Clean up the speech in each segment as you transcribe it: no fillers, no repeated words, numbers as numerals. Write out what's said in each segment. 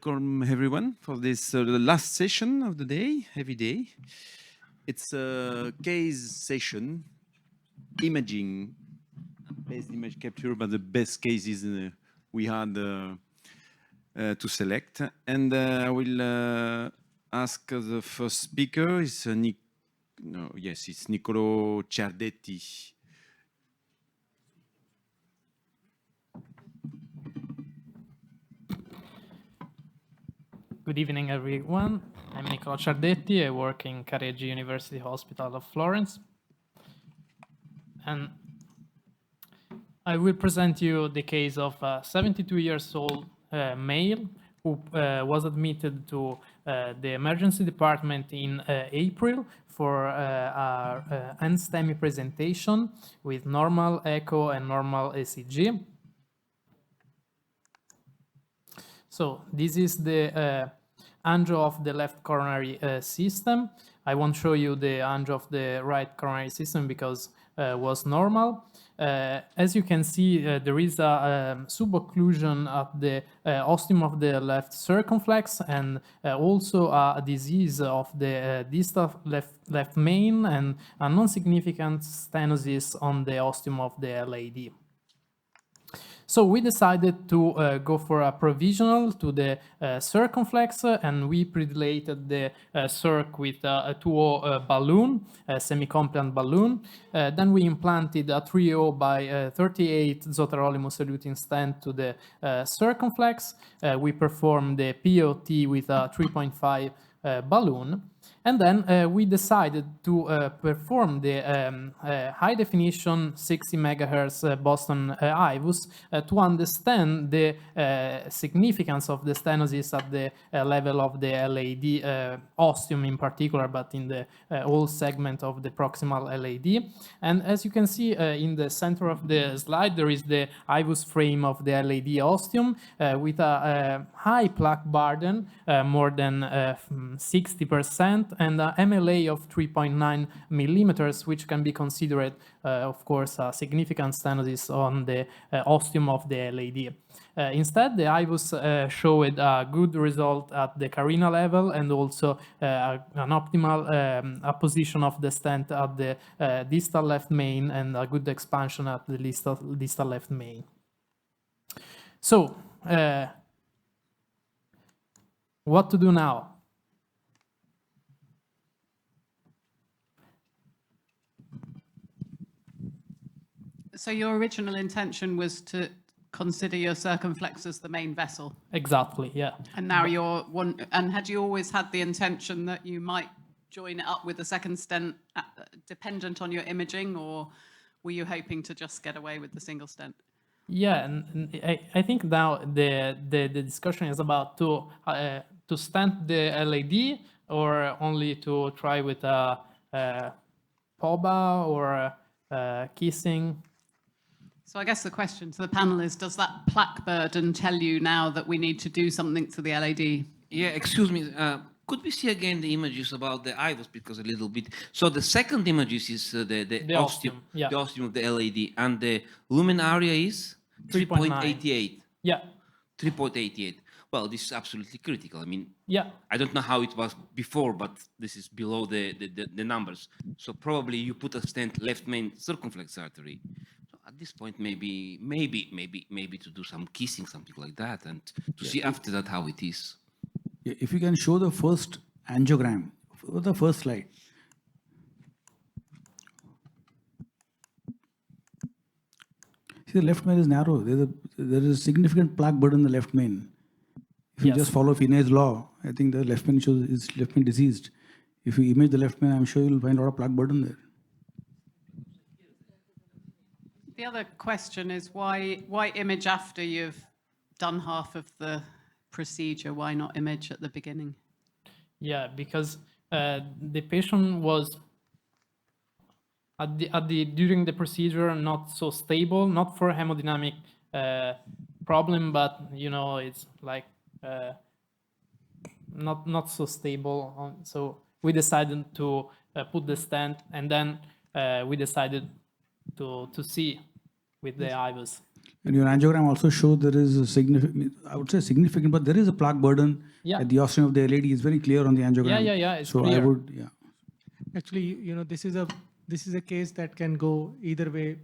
welcome everyone for this the last session of the day, every day. It's a case session, imaging, based image capture, but the best cases we had to select. And I will ask the first speaker is it's Niccolò Ciardetti. Good evening, everyone. I'm Niccolò Ciardetti. I work in Careggi University Hospital of Florence. And I will present you the case of a 72 years old male who was admitted to the emergency department in April for a NSTEMI presentation with normal echo and normal ECG. So this is the angio of the left coronary system. I won't show you the angio of the right coronary system because it was normal. As you can see, there is a subocclusion at the ostium of the left circumflex and also a disease of the distal left main and a non-significant stenosis on the ostium of the LAD. So we decided to go for a provisional to the circumflex, and we predilated the circ with a 2.0 balloon, a semi-compliant balloon. Then we implanted a 3.0 by 38 zotarolimos eluting stent to the circumflex. We performed the POT with a 3.5 balloon. And then we decided to perform the high-definition 60 megahertz Boston IVUS to understand the significance of the stenosis at the level of the LAD ostium in particular, but in the whole segment of the proximal LAD. And as you can see in the center of the slide, there is the IVUS frame of the LAD ostium with a high plaque burden, more than 60%, and an MLA of 3.9 millimeters, which can be considered, of course, a significant stenosis on the ostium of the LAD. Instead, the IVUS showed a good result at the carina level and also an optimal position of the stent at the distal left main and a good expansion at the distal left main. So, what to do now? So your original intention was to consider your circumflex as the main vessel? Exactly, yeah. And now and had you always had the intention that you might join it up with a second stent dependent on your imaging, or were you hoping to just get away with the single stent? Yeah, and I think now the discussion is about to stent the LAD or only to try with a POBA or kissing. So I guess the question to the panel is, does that plaque burden tell you now that we need to do something to the LAD? Yeah, excuse me. Could we see again the images about the IVUS, because a little bit. So the second images is the ostium, yeah. The ostium of the LAD, and the lumen area is 3.88. Yeah. 3.88. Well, this is absolutely critical. I mean, yeah. I don't know how it was before, but this is below the numbers. So probably you put a stent left main circumflex artery. So at this point, maybe to do some kissing, something like that, and to see after that how it is. If you can show the first angiogram, the first slide. See, the left main is narrow. There is a significant plaque burden in the left main. If you just follow Finney's law, I think the left main is left main diseased. If you image the left main, I'm sure you'll find a lot of plaque burden there. The other question is why image after you've done half of the procedure? Why not image at the beginning? Yeah, because the patient was during the procedure not so stable, not for hemodynamic problem, but it's like not so stable. So we decided to put the stent, and then we decided to see with the IVUS. And your angiogram also showed there is a significant, I would say significant, but there is a plaque burden at the ostium of the LAD. It's very clear on the angiogram. Yeah, it's so clear. I would, Actually, this is a case that can go either way.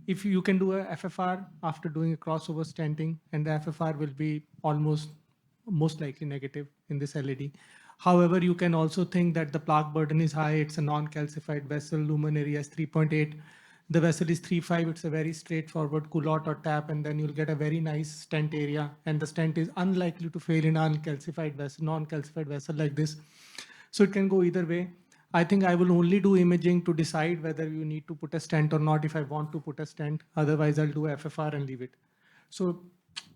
If you can do a FFR after doing a crossover stenting, and the FFR will be most likely negative in this LAD. However, you can also think that the plaque burden is high. It's a non-calcified vessel. Lumen area is 3.8. The vessel is 3.5. It's a very straightforward culotte or tap, and then you'll get a very nice stent area. And the stent is unlikely to fail in non-calcified vessel like this. So it can go either way. I think I will only do imaging to decide whether you need to put a stent or not if I want to put a stent. Otherwise, I'll do FFR and leave it. So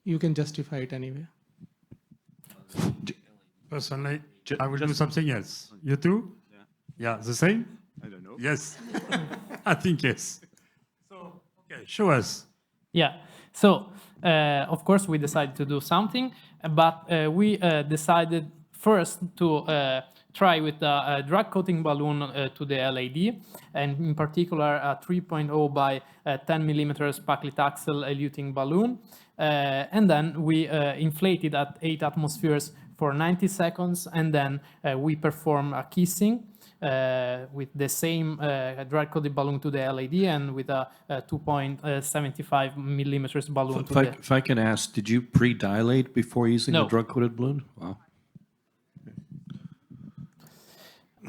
you can justify it anyway. Personally, I will do something else. You too? Yeah, the same? I don't know. Yes. I think yes. So, okay, show us. Yeah. So, of course, we decided to do something, but we decided first to try with a drug coating balloon to the LAD, and in particular a 3.0 by 10 millimeters paclitaxel eluting balloon. And then we inflated at 8 atmospheres for 90 seconds, and then we perform a kissing with the same drug coated balloon to the LAD and with a 2.75 millimeters balloon to the... If I can ask, did you pre-dilate before using No. the drug-coated balloon? Wow.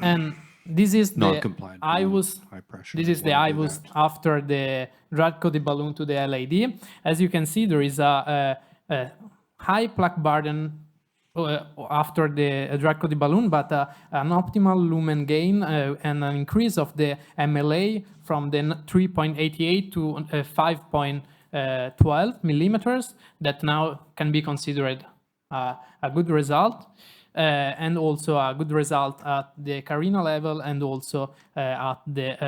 And this is the Non-compliant balloon, IVUS. high pressure. This is the Wanna do IVUS that. after the drug-coated balloon to the LAD. As you can see, there is a high plaque burden after the drug-coated balloon, but an optimal lumen gain and an increase of the MLA from the 3.88 to 5.12 millimeters that now can be considered a good result. And also a good result at the carina level and also at the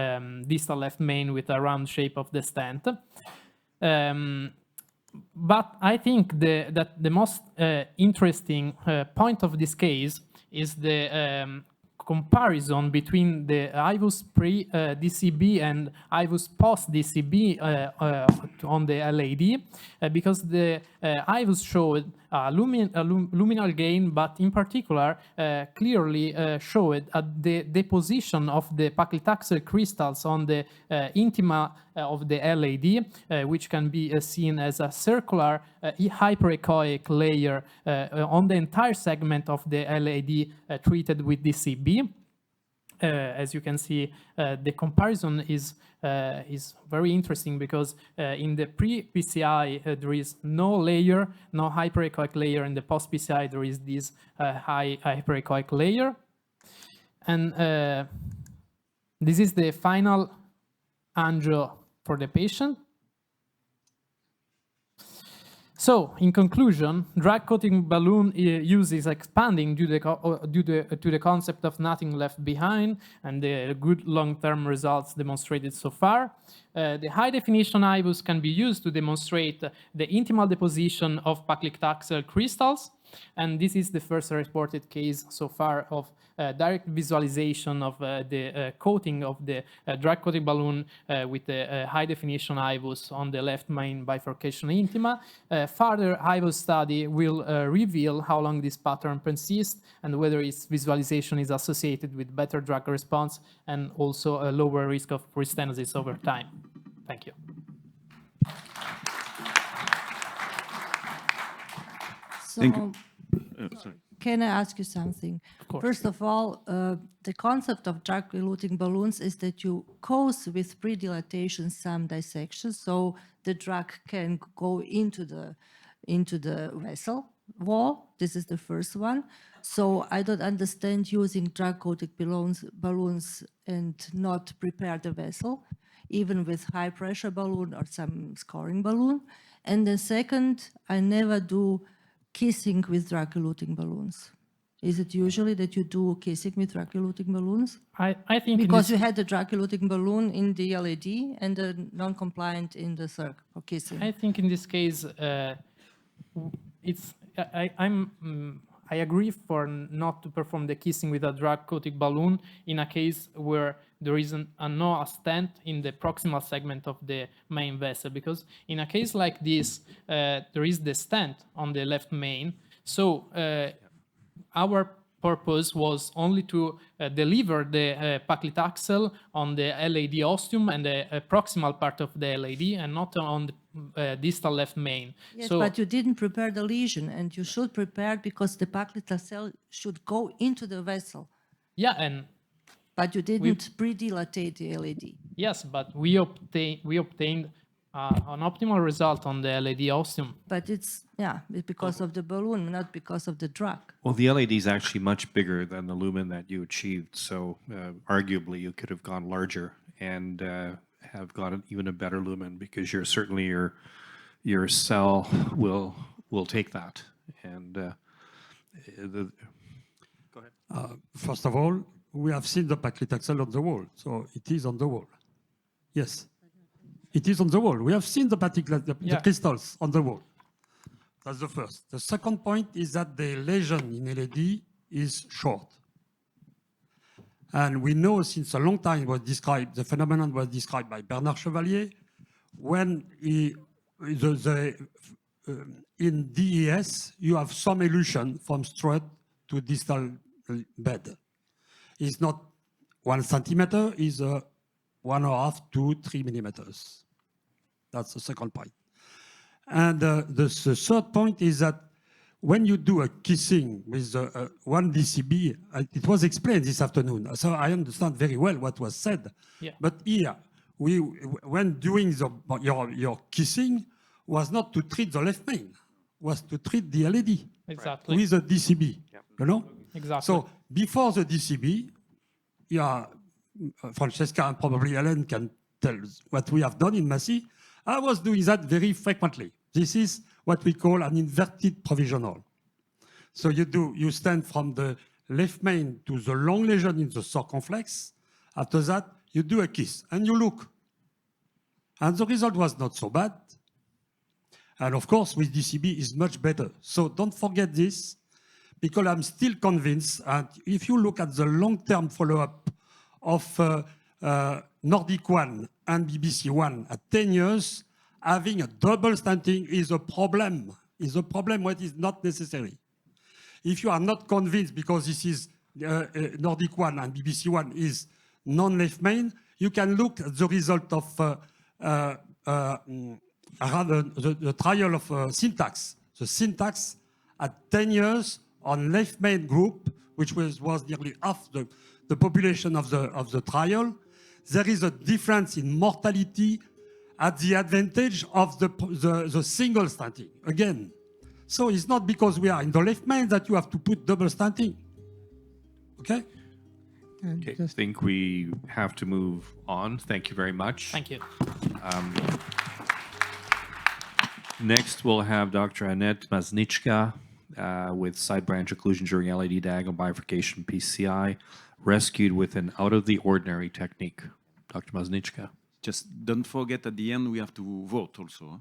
distal left main with a round shape of the stent. But I think that the most interesting point of this case is the comparison between the IVUS pre-DCB and IVUS post-DCB on the LAD, because the IVUS showed a luminal gain, but in particular clearly showed the deposition of the paclitaxel crystals on the intima of the LAD, which can be seen as a circular hyperechoic layer on the entire segment of the LAD treated with DCB. As you can see, the comparison is very interesting because in the pre-PCI there is no layer, no hyperechoic layer. In the post-PCI there is this high hyperechoic layer. And this is the final angio for the patient. So, in conclusion, drug coating balloon use is expanding due to the concept of nothing left behind and the good long-term results demonstrated so far. The high-definition IVUS can be used to demonstrate the intimal deposition of paclitaxel crystals, and this is the first reported case so far of direct visualization of the coating of the drug coating balloon with the high-definition IVUS on the left main bifurcation intima. Further IVUS study will reveal how long this pattern persists and whether its visualization is associated with better drug response and also a lower risk of restenosis over time. Thank you. So, Thank you. Sorry. can I ask you something? Of course. First of all, the concept of drug-eluting balloons is that you cause with pre-dilatation some dissection, so the drug can go into the vessel wall. This is the first one. So I don't understand using drug-coated balloons and not prepare the vessel, even with high-pressure balloon or some scoring balloon. And the second, I never do kissing with drug-eluting balloons. Is it usually that you do kissing with drug-eluting balloons? I think Because you had the drug-eluting balloon in the LAD and the non-compliant in the circ for kissing. I think in this case, I agree for not to perform the kissing with a drug-coated balloon in a case where there is no stent in the proximal segment of the main vessel, because in a case like this, there is the stent on the left main. So our purpose was only to deliver the paclitaxel on the LAD ostium and the proximal part of the LAD, and not on the distal left main. Yes, So, but you didn't prepare the lesion, and you should prepare because the paclitaxel should go into the vessel. yeah, and But you didn't pre-dilatate the LAD. yes, but we obtained an optimal result on the LAD ostium. But it's because of the balloon, not because of the drug. Well, the LAD is actually much bigger than the lumen that you achieved, so arguably you could have gone larger and have gotten even a better lumen, because your cell will take that. And go ahead. First of all, we have seen the paclitaxel on the wall, so it is on the wall. Yes, it is on the wall. We have seen the crystals on the wall. That's the first. The second point is that the lesion in LAD is short. And we know since a long time the phenomenon was described by Bernard Chevalier, when in DES, you have some elution from strut to distal bed. It's not 1 centimeter, it's 1.5 to 3 millimeters. That's the second point. And the third point is that when you do a kissing with 1 dB, it was explained this afternoon, so I understand very well what was said. Yeah. But here, when doing your kissing, was not to treat the left main, was to treat the LAD Exactly. with a DCB, you know? Exactly. So before the DCB, Francesca and probably Helen can tell what we have done in Massy. I was doing that very frequently. This is what we call an inverted provisional. So you stand from the left main to the long lesion in the circumflex. After that, you do a kiss and you look. And the result was not so bad. And of course, with DCB is much better. So don't forget this, because I'm still convinced, and if you look at the long-term follow-up of Nordic 1 and BBC 1 at 10 years, having a double stenting is a problem. What is not necessary. If you are not convinced, because this is Nordic 1 and BBC 1 is non-left main, you can look at the result of the trial of syntax. The syntax at 10 years on left main group, which was nearly half the population of the trial, there is a difference in mortality at the advantage of the single stenting, again. So it's not because we are in the left main that you have to put double stenting, okay? Okay, I think we have to move on. Thank you very much. Thank you. Next, we'll have Dr. Annette Maznyczka with side branch occlusion during LAD diagonal bifurcation PCI, rescued with an out-of-the-ordinary technique. Dr. Maznyczka. Just don't forget at the end we have to vote also.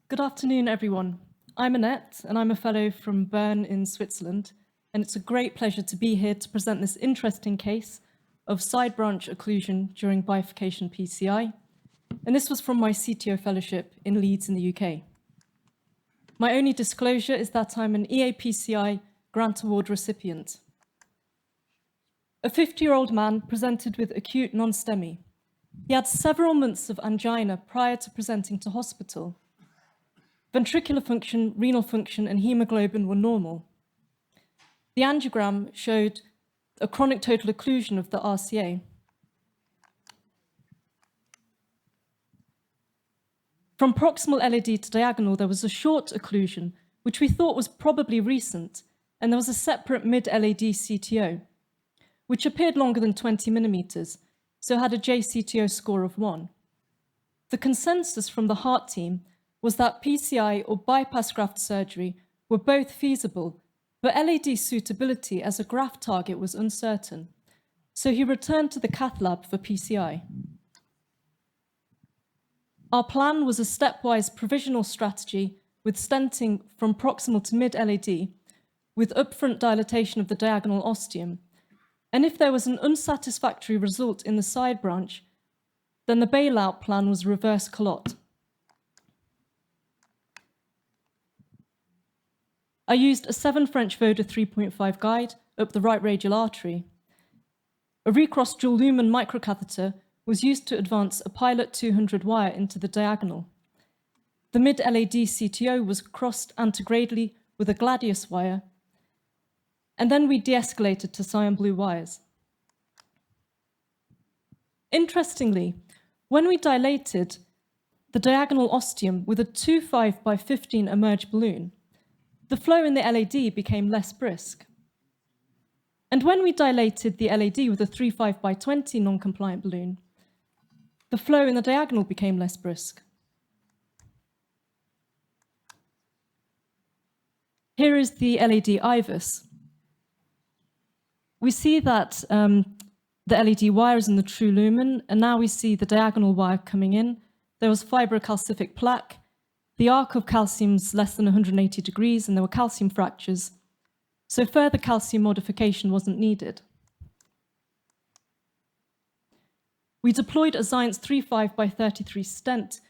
Good afternoon, everyone. I'm Annette, and I'm a fellow from Bern in Switzerland, and it's a great pleasure to be here to present this interesting case of side branch occlusion during bifurcation PCI, and this was from my CTO fellowship in Leeds in the UK. My only disclosure is that I'm an EAPCI grant award recipient. A 50-year-old man presented with acute non-STEMI. He had several months of angina prior to presenting to hospital. Ventricular function, renal function, and hemoglobin were normal. The angiogram showed a chronic total occlusion of the RCA. From proximal LAD to diagonal, there was a short occlusion, which we thought was probably recent, and there was a separate mid-LAD CTO, which appeared longer than 20 millimeters, so had a JCTO score of 1. The consensus from the heart team was that PCI or bypass graft surgery were both feasible, but LAD suitability as a graft target was uncertain, so he returned to the cath lab for PCI. Our plan was a stepwise provisional strategy with stenting from proximal to mid-LAD, with upfront dilatation of the diagonal ostium. And if there was an unsatisfactory result in the side branch, then the bailout plan was reverse calotte. I used a 7 French Voda 3.5 guide up the right radial artery. A recrossed dual lumen microcatheter was used to advance a pilot 200 wire into the diagonal. The mid-LAD CTO was crossed antegradally with a gladius wire, and then we de-escalated to cyan blue wires. Interestingly, when we dilated the diagonal ostium with a 2.5 by 15 emerge balloon, the flow in the LAD became less brisk. And when we dilated the LAD with a 3.5 by 20 non-compliant balloon, the flow in the diagonal became less brisk. Here is the HD-IVUS. We see that the LED wire is in the true lumen, and now we see the diagonal wire coming in. There was fibrocalcific plaque. The arc of calcium's less than 180 degrees, and there were calcium fractures. So further calcium modification wasn't needed. We deployed a Zients 3.5 by 33 stent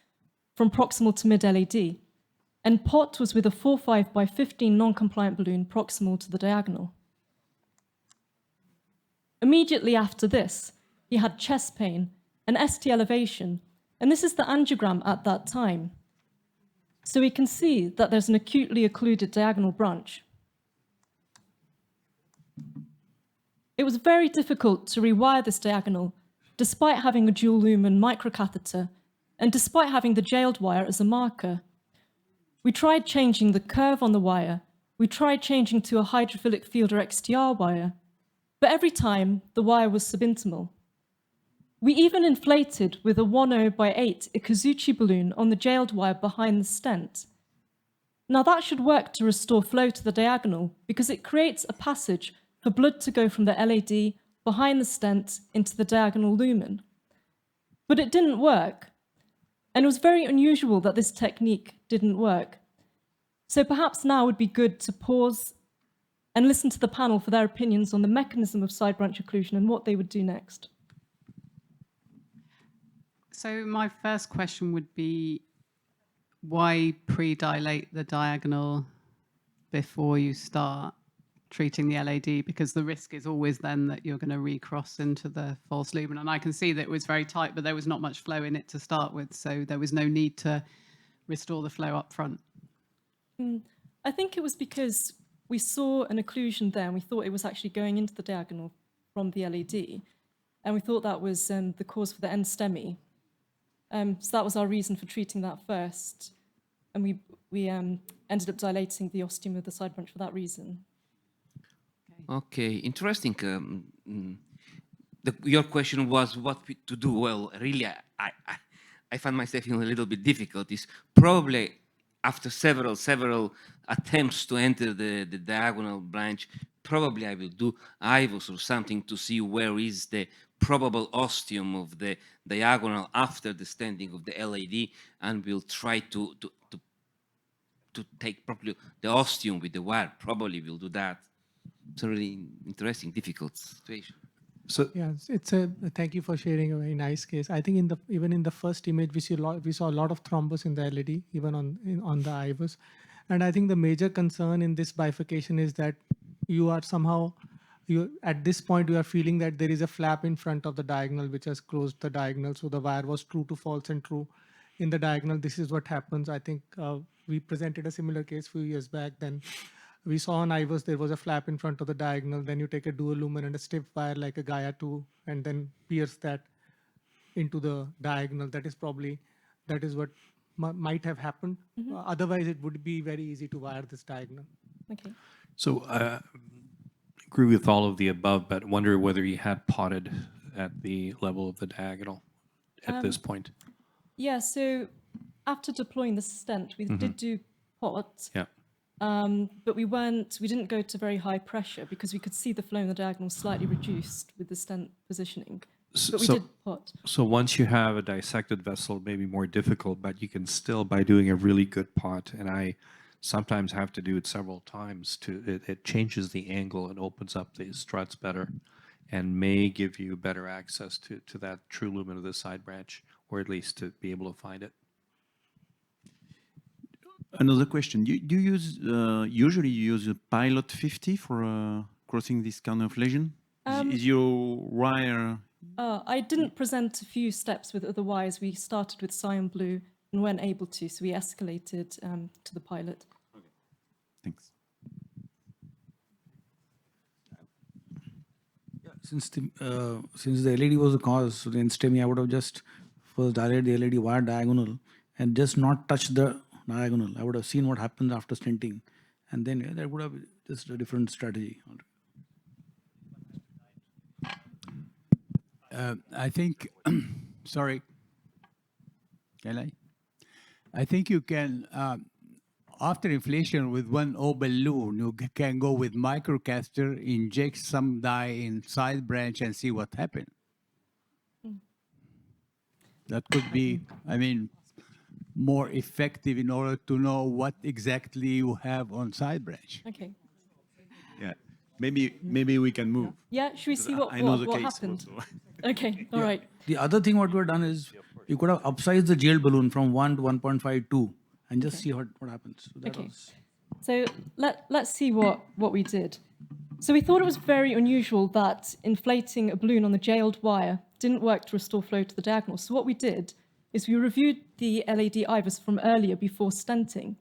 from proximal to mid-LAD, and POT was with a 4.5 by 15 non-compliant balloon proximal to the diagonal. Immediately after this, he had chest pain, an ST elevation, and this is the angiogram at that time. So we can see that there's an acutely occluded diagonal branch. It was very difficult to rewire this diagonal, despite having a dual lumen microcatheter, and despite having the jailed wire as a marker. We tried changing the curve on the wire, we tried changing to a hydrophilic Fielder XTR wire, but every time the wire was subintimal. We even inflated with a 1.0 by 8 Ikazuchi balloon on the jailed wire behind the stent. Now that should work to restore flow to the diagonal because it creates a passage for blood to go from the LAD behind the stent into the diagonal lumen. But it didn't work, and it was very unusual that this technique didn't work. So perhaps now would be good to pause and listen to the panel for their opinions on the mechanism of side branch occlusion and what they would do next. So my first question would be, why pre-dilate the diagonal before you start treating the LAD? Because the risk is always then that you're going to recross into the false lumen. And I can see that it was very tight, but there was not much flow in it to start with. So there was no need to restore the flow up front. I think it was because we saw an occlusion there and we thought it was actually going into the diagonal from the LAD. And we thought that was the cause for the end STEMI. So that was our reason for treating that first. And we ended up dilating the ostium of the side branch for that reason. Okay, interesting. Your question was what to do. Well, really, I find myself in a little bit difficulties. Probably after several attempts to enter the diagonal branch, probably I will do IVUS or something to see where is the probable ostium of the diagonal after the stenting of the LAD, and we'll try to take probably the ostium with the wire. Probably we'll do that. It's a really interesting, difficult situation. So yeah, thank you for sharing a very nice case. I think even in the first image, we saw a lot of thrombus in the LAD, even on the IVUS. And I think the major concern in this bifurcation is that you are somehow, at this point, you are feeling that there is a flap in front of the diagonal, which has closed the diagonal. So the wire was true to false and true in the diagonal. This is what happens. I think we presented a similar case a few years back. Then we saw on IVUS, there was a flap in front of the diagonal. Then you take a dual lumen and a stiff wire like a Gaia 2, and then pierce that into the diagonal. That is what might have happened. Otherwise, it would be very easy to wire this diagonal. Okay. So I agree with all of the above, but wonder whether you had potted at the level of the diagonal at this point. Yeah, so after deploying the stent, we did do pot. Yeah. But we didn't go to very high pressure because we could see the flow in the diagonal slightly reduced with the stent positioning. but we did pot. So once you have a dissected vessel, it may be more difficult, but you can still, by doing a really good pot, and I sometimes have to do it several times, it changes the angle and opens up the struts better and may give you better access to that true lumen of the side branch, or at least to be able to find it. Another question. Do you use, usually you use a pilot 50 for crossing this kind of lesion? Is your wire... I didn't present a few steps with other wires. We started with cyan blue and weren't able to, so we escalated to the pilot. Okay. Thanks. Yeah, since the LED was the cause, so then STEMI, I would have just first dilated the LED wire diagonal and just not touched the diagonal. I would have seen what happens after stenting, and then that would have just a different strategy. I think, sorry, can I? I think you can, after inflation with one O balloon, you can go with microcaster, inject some dye in side branch and see what happens. That could be, I mean, more effective in order to know what exactly you have on side branch. Okay. Yeah. Maybe we can move. Yeah, should we see what happened? Okay, all right. The other thing what we've done is you could have upsized the jailed balloon from 1 to 1.52 and just see what happens. So that was... So let's see what we did. So we thought it was very unusual that inflating a balloon on the jailed wire didn't work to restore flow to the diagonal. So what we did is we reviewed the LAD-IVUS from earlier before stenting.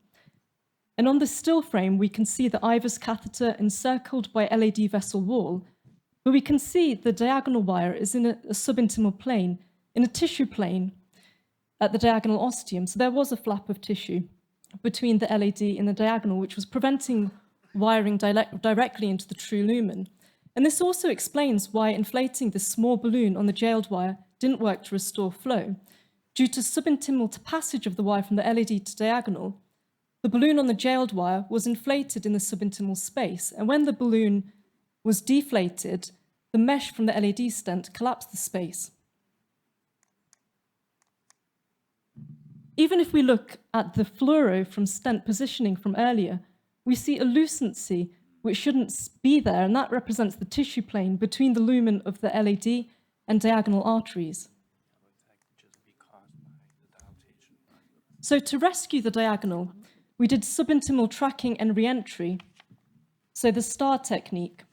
And on the still frame, we can see the IVUS catheter encircled by LAD vessel wall, but we can see the diagonal wire is in a subintimal plane, in a tissue plane at the diagonal ostium. So there was a flap of tissue between the LAD and the diagonal, which was preventing wiring directly into the true lumen. And this also explains why inflating this small balloon on the jailed wire didn't work to restore flow. Due to subintimal passage of the wire from the LAD to diagonal, the balloon on the jailed wire was inflated in the subintimal space, and when the balloon was deflated, the mesh from the LAD stent collapsed the space. Even if we look at the fluoro from stent positioning from earlier, we see a lucency which shouldn't be there, and that represents the tissue plane between the lumen of the LAD and diagonal arteries. So to rescue the diagonal, we did subintimal tracking and re-entry, so the STAR technique.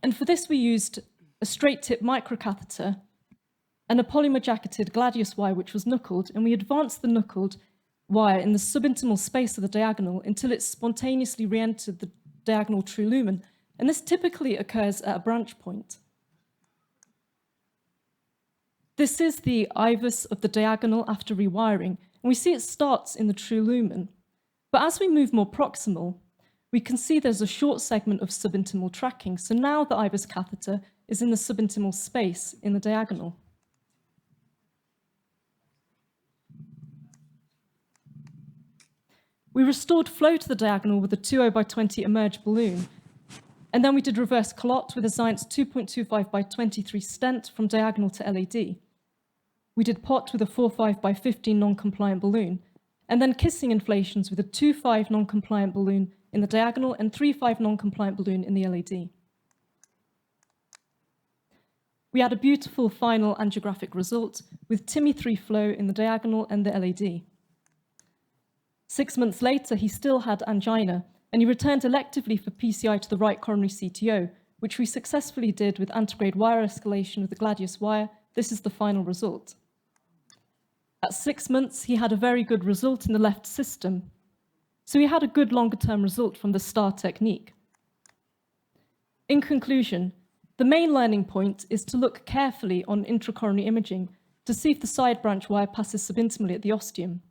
And for this, we used a straight tip microcatheter and a polymer jacketed gladius wire, which was knuckled, and we advanced the knuckled wire in the subintimal space of the diagonal until it spontaneously re-entered the diagonal true lumen. And this typically occurs at a branch point. This is the IVUS of the diagonal after rewiring, and we see it starts in the true lumen. But as we move more proximal, we can see there's a short segment of subintimal tracking. So now the IVUS catheter is in the subintimal space in the diagonal. We restored flow to the diagonal with a 2.0 by 20 emerge balloon. And then we did reverse clot with a Zients 2.25 by 23 stent from diagonal to LAD. We did pot with a 4.5 by 15 non-compliant balloon, and then kissing inflations with a 2.5 non-compliant balloon in the diagonal and 3.5 non-compliant balloon in the LAD. We had a beautiful final angiographic result with TIMI3 flow in the diagonal and the LAD. 6 months later, he still had angina, and he returned electively for PCI to the right coronary CTO, which we successfully did with antegrade wire escalation with the gladius wire. This is the final result. At 6 months, he had a very good result in the left system. So he had a good longer-term result from the STAR technique. In conclusion, the main learning point is to look carefully on intracoronary imaging to see if the side branch wire passes subintimally at the ostium.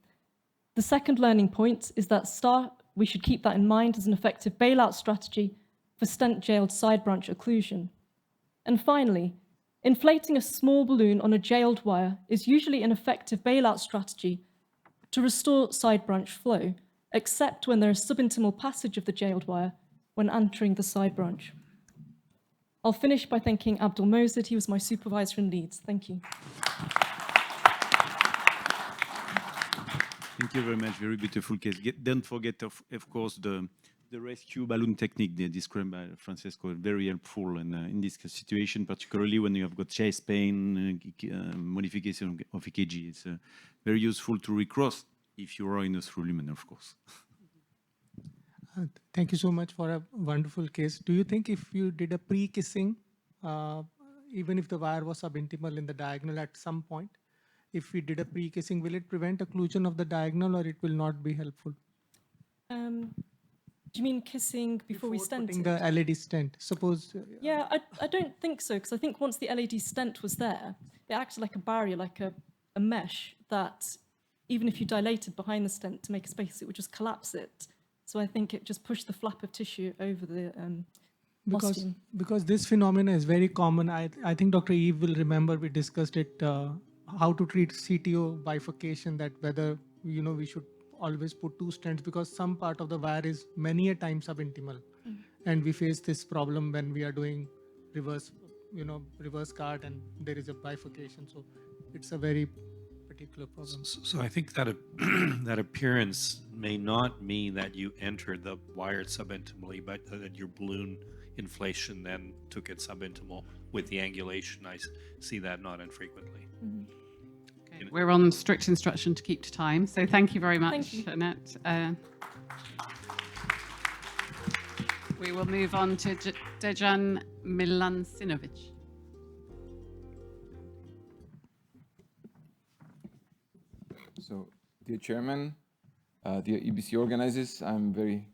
The second learning point is that STAR, we should keep that in mind as an effective bailout strategy for stent-jailed side branch occlusion. And finally, inflating a small balloon on a jailed wire is usually an effective bailout strategy to restore side branch flow, except when there is subintimal passage of the jailed wire when entering the side branch. I'll finish by thanking Abdul Mozid. He was my supervisor in Leeds. Thank you. Thank you very much. Very beautiful case. Don't forget, of course, the rescue balloon technique described by Francesca. Very helpful in this situation, particularly when you have got chest pain, modification of EKG. It's very useful to recross if you are in a through lumen, of course. Thank you so much for a wonderful case. Do you think if you did a pre-kissing, even if the wire was subintimal in the diagonal at some point, if we did a pre-kissing, will it prevent occlusion of the diagonal or it will not be helpful? Do you mean kissing before we stent Putting it? the LED stent, suppose. Yeah, I don't think so, because I think once the LED stent was there, it acted like a barrier, like a mesh that even if you dilated behind the stent to make a space, it would just collapse it. So I think it just pushed the flap of tissue over the ostium. Because this phenomena is very common. I think Dr. Eve will remember we discussed it, how to treat CTO bifurcation, that whether, we should always put 2 stents because some part of the wire is many a time subintimal. And we face this problem when we are doing reverse card and there is a bifurcation. So it's a very particular problem. So I think that that appearance may not mean that you entered the wire subintimally, but that your balloon inflation then took it subintimal with the angulation. I see that not infrequently. Okay, we're on strict instruction to keep to time, so thank you very much, Annette. We will move on to Dejan Milasinovic. So, dear Chairman, dear EBC organizers, I'm very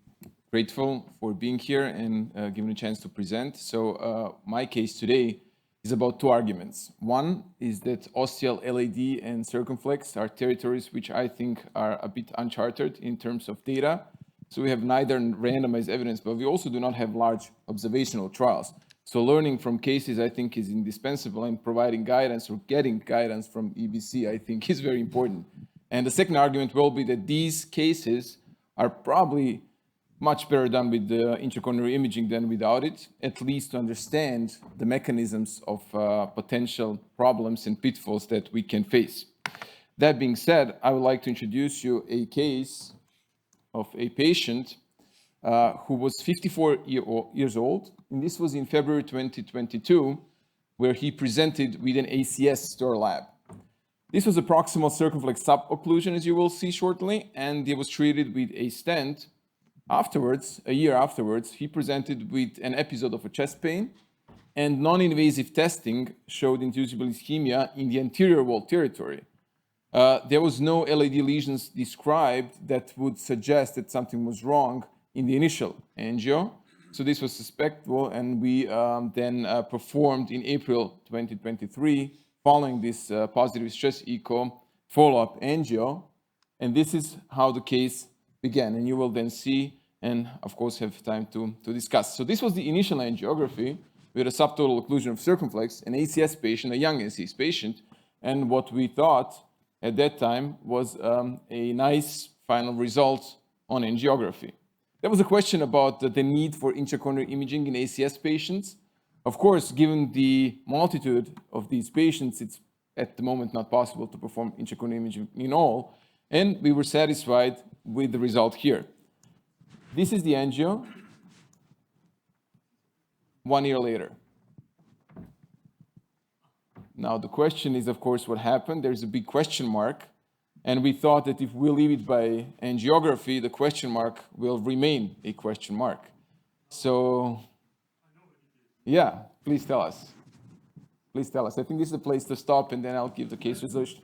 grateful for being here and given a chance to present. So my case today is about 2 arguments. One is that ostial LAD and circumflex are territories which I think are a bit uncharted in terms of data. So we have neither randomized evidence, but we also do not have large observational trials. So learning from cases, I think, is indispensable, and providing guidance or getting guidance from EBC, I think, is very important. And the second argument will be that these cases are probably much better done with the intracoronary imaging than without it, at least to understand the mechanisms of potential problems and pitfalls that we can face. That being said, I would like to introduce you a case of a patient who was 54 years old, and this was in February 2022, where he presented with an ACS stir lab. This was a proximal circumflex subocclusion, as you will see shortly, and he was treated with a stent. Afterwards, a year afterwards, he presented with an episode of a chest pain, and non-invasive testing showed inducible ischemia in the anterior wall territory. There was no LAD lesions described that would suggest that something was wrong in the initial angio. So this was suspectable, and we then performed in April 2023, following this positive stress echo follow-up angio. And this is how the case began, and you will then see and of course have time to discuss. So this was the initial angiography with a subtotal occlusion of circumflex, an ACS patient, a young ACS patient, and what we thought at that time was a nice final result on angiography. There was a question about the need for intracoronary imaging in ACS patients. Of course, given the multitude of these patients, it's at the moment not possible to perform intracoronary imaging in all, and we were satisfied with the result here. This is the angio 1 year later. Now the question is, of course, what happened? There's a big question mark, and we thought that if we leave it by angiography, the question mark will remain a question mark. So, yeah, please tell us. Please tell us. I think this is the place to stop, and then I'll give the case resolution.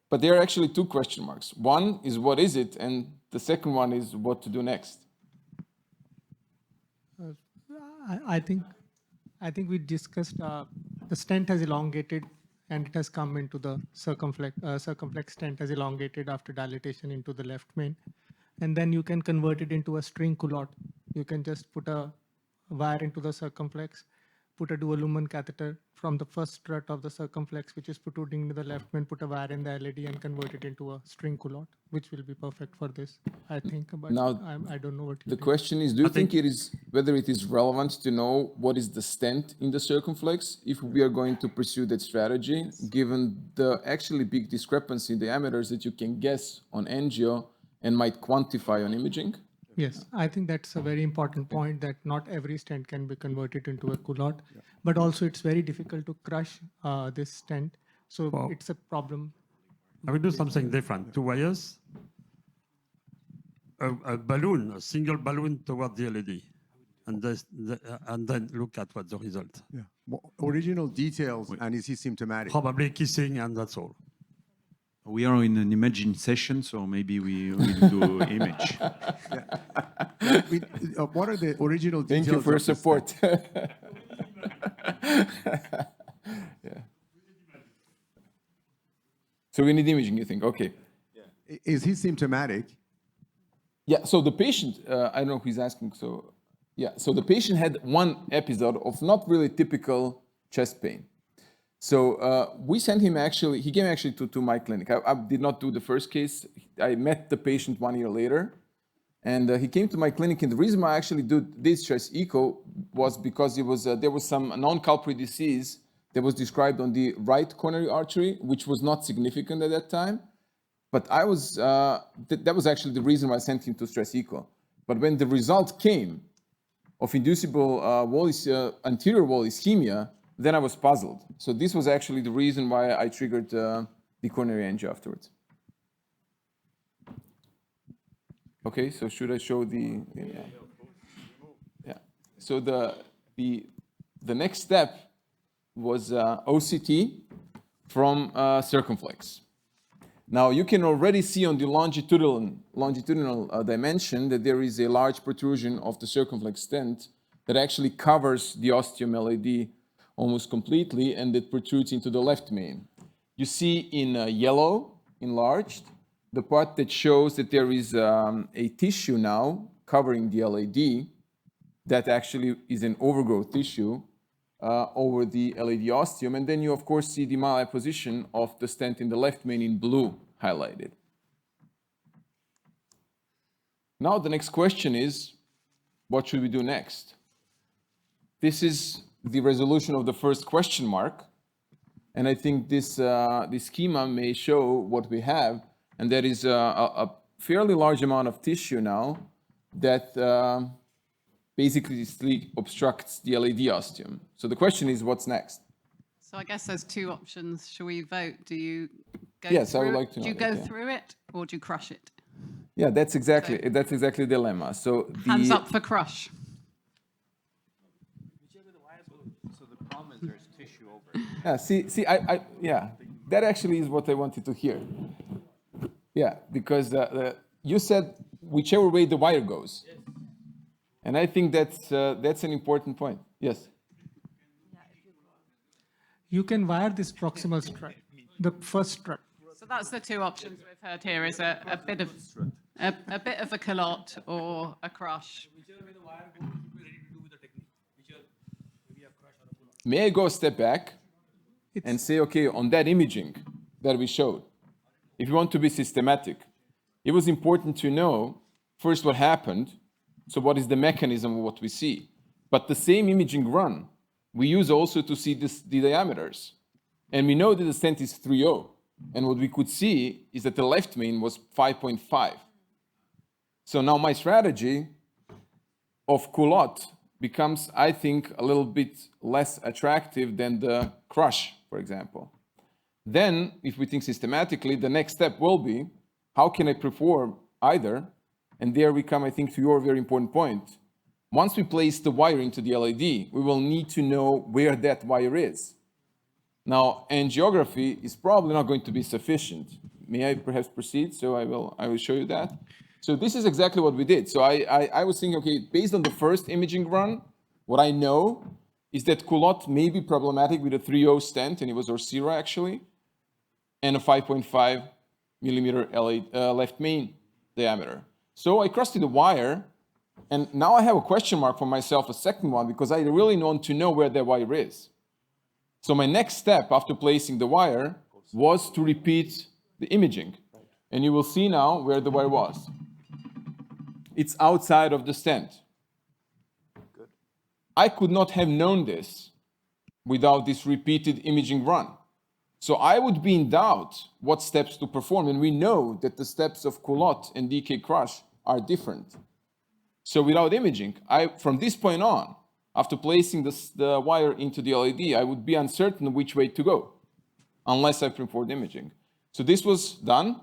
But there are actually 2 question marks. One is what is it, and the second one is what to do next. I think we discussed the stent has elongated and it has come into the circumflex stent has elongated after dilatation into the left main, and then you can convert it into a string culotte. You can just put a wire into the circumflex, put a dual lumen catheter from the first strut of the circumflex, which is protruding into the left main, put a wire in the LAD and convert it into a string culotte, which will be perfect for this, I think. But Now, I don't know what you the think. question is, do you think it is whether it is relevant to know what is the stent in the circumflex if we are going to pursue that strategy, given the actually big discrepancy in diameters that you can guess on angio and might quantify on imaging? Yes, I think that's a very important point, that not every stent can be converted into a culotte, but also it's very difficult to crush this stent. So it's a problem. I will do something different. 2 wires, a balloon, a single balloon toward the LED, and then look at what the result. Yeah. Original details, and is he symptomatic? Probably kissing, and that's all. We are in an imaging session, so maybe we will do image. What are the original details? Thank you for your support. Yeah. So we need imaging, you think? Okay. Yeah. Is he symptomatic? Yeah, so the patient, I don't know who is asking, so yeah, so the patient had one episode of not really typical chest pain. So we sent him actually, he came actually to my clinic. I did not do the first case. I met the patient 1 year later, and he came to my clinic, and the reason why I actually did this chest echo was because it was, there was some non-culprit disease that was described on the right coronary artery, which was not significant at that time. But I was, that was actually the reason why I sent him to stress echo. But when the result came of inducible anterior wall ischemia, then I was puzzled. So this was actually the reason why I triggered the coronary angio afterwards. Okay, so should I show the yeah. So the next step was OCT from circumflex. Now you can already see on the longitudinal dimension that there is a large protrusion of the circumflex stent that actually covers the ostium LAD almost completely, and that protrudes into the left main. You see in yellow, enlarged, the part that shows that there is a tissue now covering the LAD that actually is an overgrowth tissue over the LAD ostium. And then you, of course, see the malapposition of the stent in the left main in blue highlighted. Now the next question is, what should we do next? This is the resolution of the first question mark. And I think this schema may show what we have, and that is a fairly large amount of tissue now that basically obstructs the LAD ostium. So the question is, what's next? So I guess there's two options. Shall we vote? Do you go Yes, through I would like to Do know you that, go yeah. through it, or do you crush it? Yeah, that's exactly the dilemma. So Hands up for crush. So the problem is there's tissue over. Yeah, yeah, that actually is what I wanted to hear. Yeah, because you said whichever way the wire goes. Yes. And I think that's an important point. Yes. You can wire this proximal strut, the first strut. So that's the two options we've heard here: is a bit of a culotte or a crush. May I go a step back and say, okay, on that imaging that we showed, if you want to be systematic, it was important to know first what happened. So what is the mechanism of what we see? But the same imaging run, we use also to see the diameters. And we know that the stent is 3.0. And what we could see is that the left main was 5.5. So now my strategy of culotte becomes, I think, a little bit less attractive than the crush, for example. Then, if we think systematically, the next step will be, how can I perform either? And there we come, I think, to your very important point. Once we place the wire into the LAD, we will need to know where that wire is. Now, angiography is probably not going to be sufficient. May I perhaps proceed? So I will show you that. So this is exactly what we did. So I was thinking, okay, based on the first imaging run, what I know is that culotte may be problematic with a 3.0 stent, and it was Orsira actually, and a 5.5 millimeter left main diameter. So I crossed the wire, And now I have a question mark for myself, a second one, because I really want to know where the wire is. So my next step after placing the wire was to repeat the imaging. And you will see now where the wire was. It's outside of the stent. I could not have known this without this repeated imaging run. So I would be in doubt what steps to perform. And we know that the steps of culotte and DK crush are different. So without imaging, from this point on, after placing the wire into the LED, I would be uncertain which way to go, unless I performed imaging. So this was done.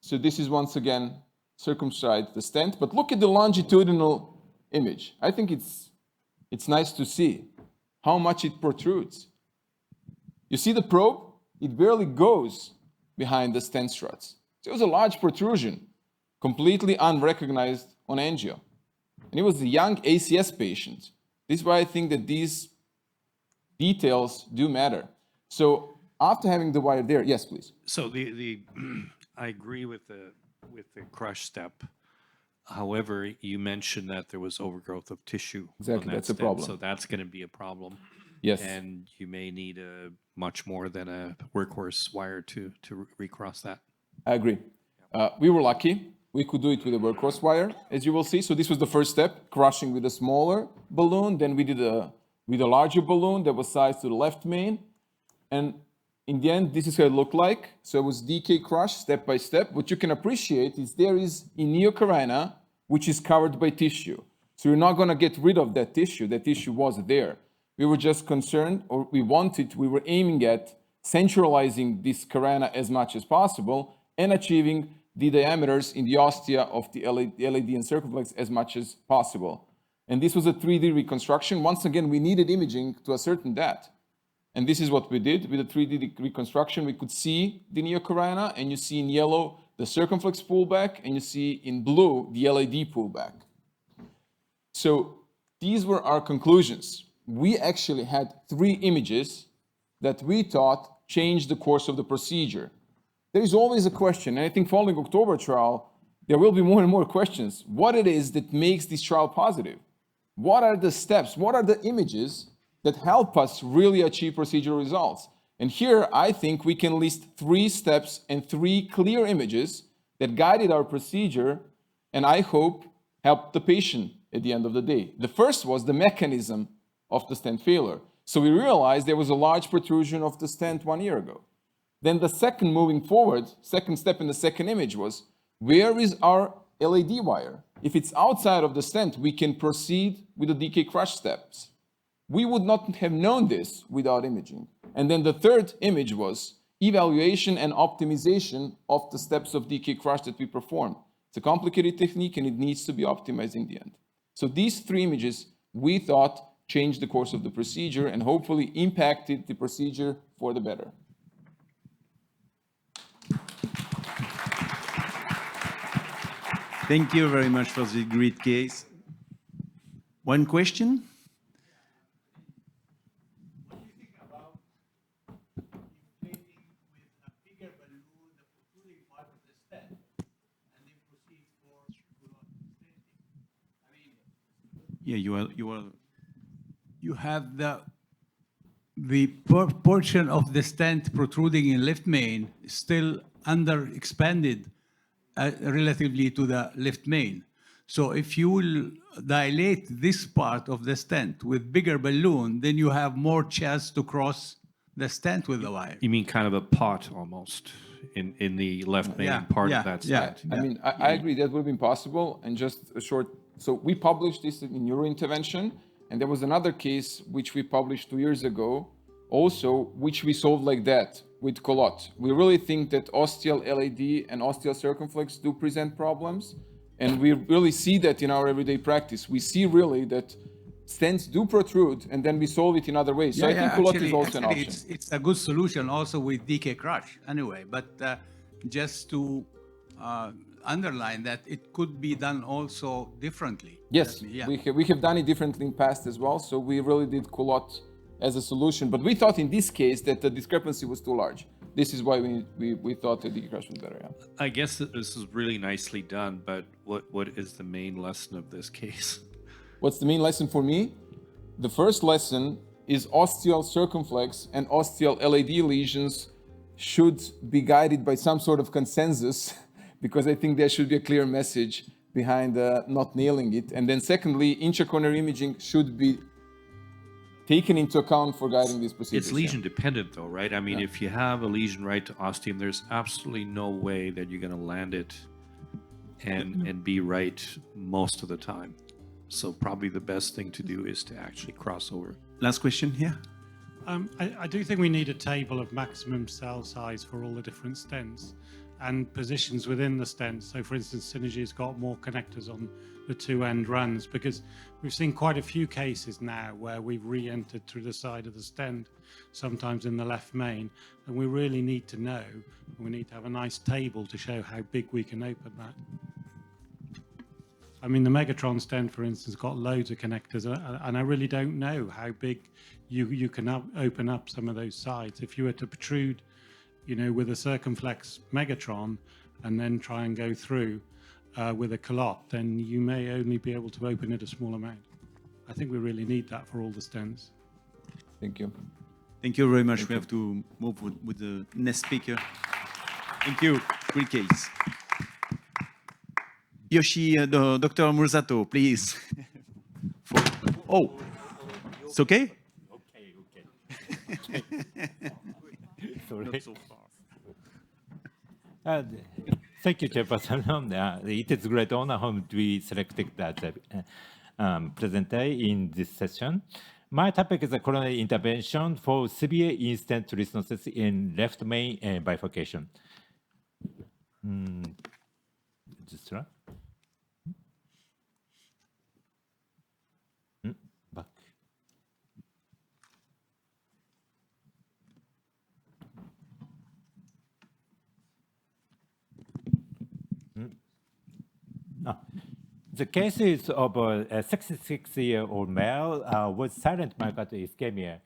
So this is once again circumscribed the stent. But look at the longitudinal image. I think it's nice to see how much it protrudes. You see the probe? It barely goes behind the stent struts. So it was a large protrusion, completely unrecognized on angio. And it was a young ACS patient. This is why I think that these details do matter. So after having the wire there, yes, please. So I agree with the crush step. However, you mentioned that there was overgrowth of tissue. Exactly, on that that's a stent, problem. So that's going to be a problem. Yes. And you may need a much more than a workhorse wire to recross that. I agree. We were lucky. We could do it with a workhorse wire, as you will see. So this was the first step, crushing with a smaller balloon. Then we did with a larger balloon that was sized to the left main. And in the end, this is how it looked like. So it was DK crush step by step. What you can appreciate is there is a neocarina, which is covered by tissue. So you're not going to get rid of that tissue. That tissue was there. We were just concerned, or we were aiming at centralizing this carina as much as possible and achieving the diameters in the ostia of the LAD and circumflex as much as possible. And this was a 3D reconstruction. Once again, we needed imaging to ascertain that. And this is what we did. With a 3D reconstruction, we could see the neocarina, and you see in yellow the circumflex pullback, and you see in blue the LAD pullback. So these were our conclusions. We actually had 3 images that we thought changed the course of the procedure. There is always a question, and I think following October trial, there will be more and more questions. What it is that makes this trial positive? What are the steps? What are the images that help us really achieve procedural results? And here, I think we can list 3 steps and 3 clear images that guided our procedure, and I hope helped the patient at the end of the day. The first was the mechanism of the stent failure. So we realized there was a large protrusion of the stent 1 year ago. Then the second, moving forward, second step in the second image was, where is our LAD wire? If it's outside of the stent, we can proceed with the DK crush steps. We would not have known this without imaging. And then the third image was evaluation and optimization of the steps of DK crush that we perform. It's a complicated technique and it needs to be optimized in the end. So these 3 images, we thought, changed the course of the procedure and hopefully impacted the procedure for the better. Thank you very much for the great case. One question? What do you think about inflating with a bigger balloon the protruding part of the stent and then proceed for stenting? I mean, Yeah, you have the portion of the stent protruding in left main still under expanded relatively to the left main. So if you will dilate this part of the stent with bigger balloon, then you have more chance to cross the stent with the wire. You mean kind of a pot almost in the left main part of that stent? I mean, I agree that would have been possible. And just a short, so we published this in neurointervention, and there was another case which we published 2 years ago also, which we solved like that with culotte. We really think that ostial LAD and ostial circumflex do present problems, and we really see that in our everyday practice. We see really that stents do protrude, and then we solve it in other ways. So I think culotte is also an option. It's a good solution also with DK crush anyway, but just to underline that it could be done also differently. Yes, we have done it differently in past as well, so we really did culotte as a solution. But we thought in this case that the discrepancy was too large. this is why we thought that the crash was better. Yeah. I guess that this is really nicely done, but what is the main lesson of this case? What's the main lesson for me? The first lesson is ostial circumflex and ostial LAD lesions should be guided by some sort of consensus, because I think there should be a clear message behind not nailing it. And then secondly, intracoronary imaging should be taken into account for guiding these procedures. It's lesion dependent though, right? I mean, Yeah. if you have a lesion right to ostium, there's absolutely no way that you're going to land it and be right most of the time. So probably the best thing to do is to actually cross over. Last question here. I do think we need a table of maximum cell size for all the different stents and positions within the stents. So for instance, Synergy's got more connectors on the two end runs, because we've seen quite a few cases now where we've re-entered through the side of the stent, sometimes in the left main, and we really need to know, and we need to have a nice table to show how big we can open that. I mean, the Megatron stent, for instance, got loads of connectors, and I really don't know how big you can open up some of those sides. If you were to protrude, you know, with a circumflex Megatron and then try and go through with a clot, then you may only be able to open it a small amount. I think we really need that for all the stents. Thank you. Thank you very much. We have to move with the next speaker. Thank you. Great case. Yoshi, Dr. Murzato, please. Oh, it's okay? Okay. Sorry. Not so fast. Thank you, Chairperson. It is a great honor to be selected as a presenter in this session. My topic is a coronary intervention for severe in-stent restenosis in left main bifurcation. This right? Back. The case is of a 66-year-old male with silent myocardial ischemia.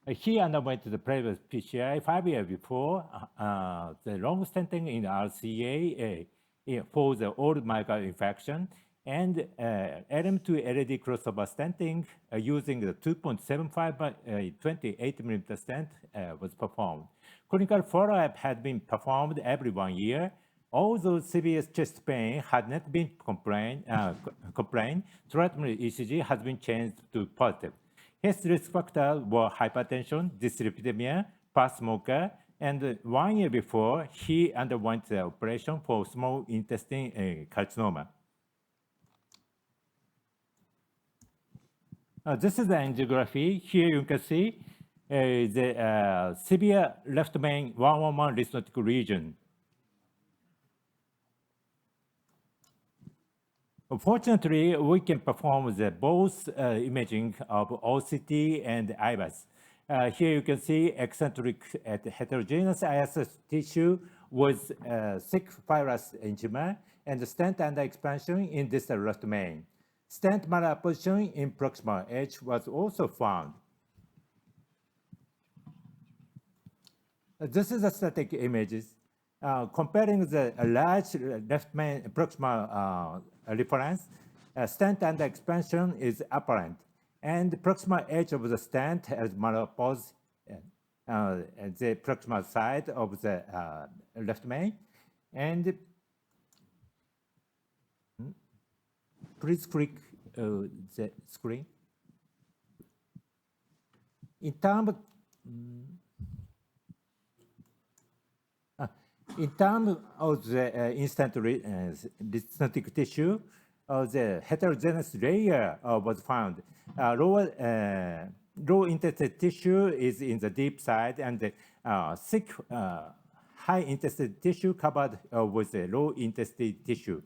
He underwent the previous PCI 5 years before, the long stenting in RCA for the old myocardial infarction, and LM2 LED crossover stenting using the 2.75 by 28 millimeter stent was performed. Clinical follow-up had been performed every 1 year. Although severe chest pain had not been complained, treatment ECG has been changed to positive. His risk factors were hypertension, dyslipidemia, past smoker, and 1 year before, he underwent the operation for small intestine carcinoma. This is the angiography. Here you can see the severe left main 111 restenotic region. Unfortunately, we can perform both imaging of OCT and IVUS. Here you can see eccentric at heterogeneous ISS tissue with thick fibrous intima and the stent under expansion in distal left main. Stent malapposition in proximal edge was also found. This is the static images comparing the large left main proximal reference. Stent under expansion is apparent, and the proximal edge of the stent has malapposed the proximal side of the left main. And please click the screen. In terms of the in-stent restenotic tissue, the heterogeneous layer was found. Low intestinal tissue is in the deep side, and the thick high intestinal tissue covered with the low intestinal tissue.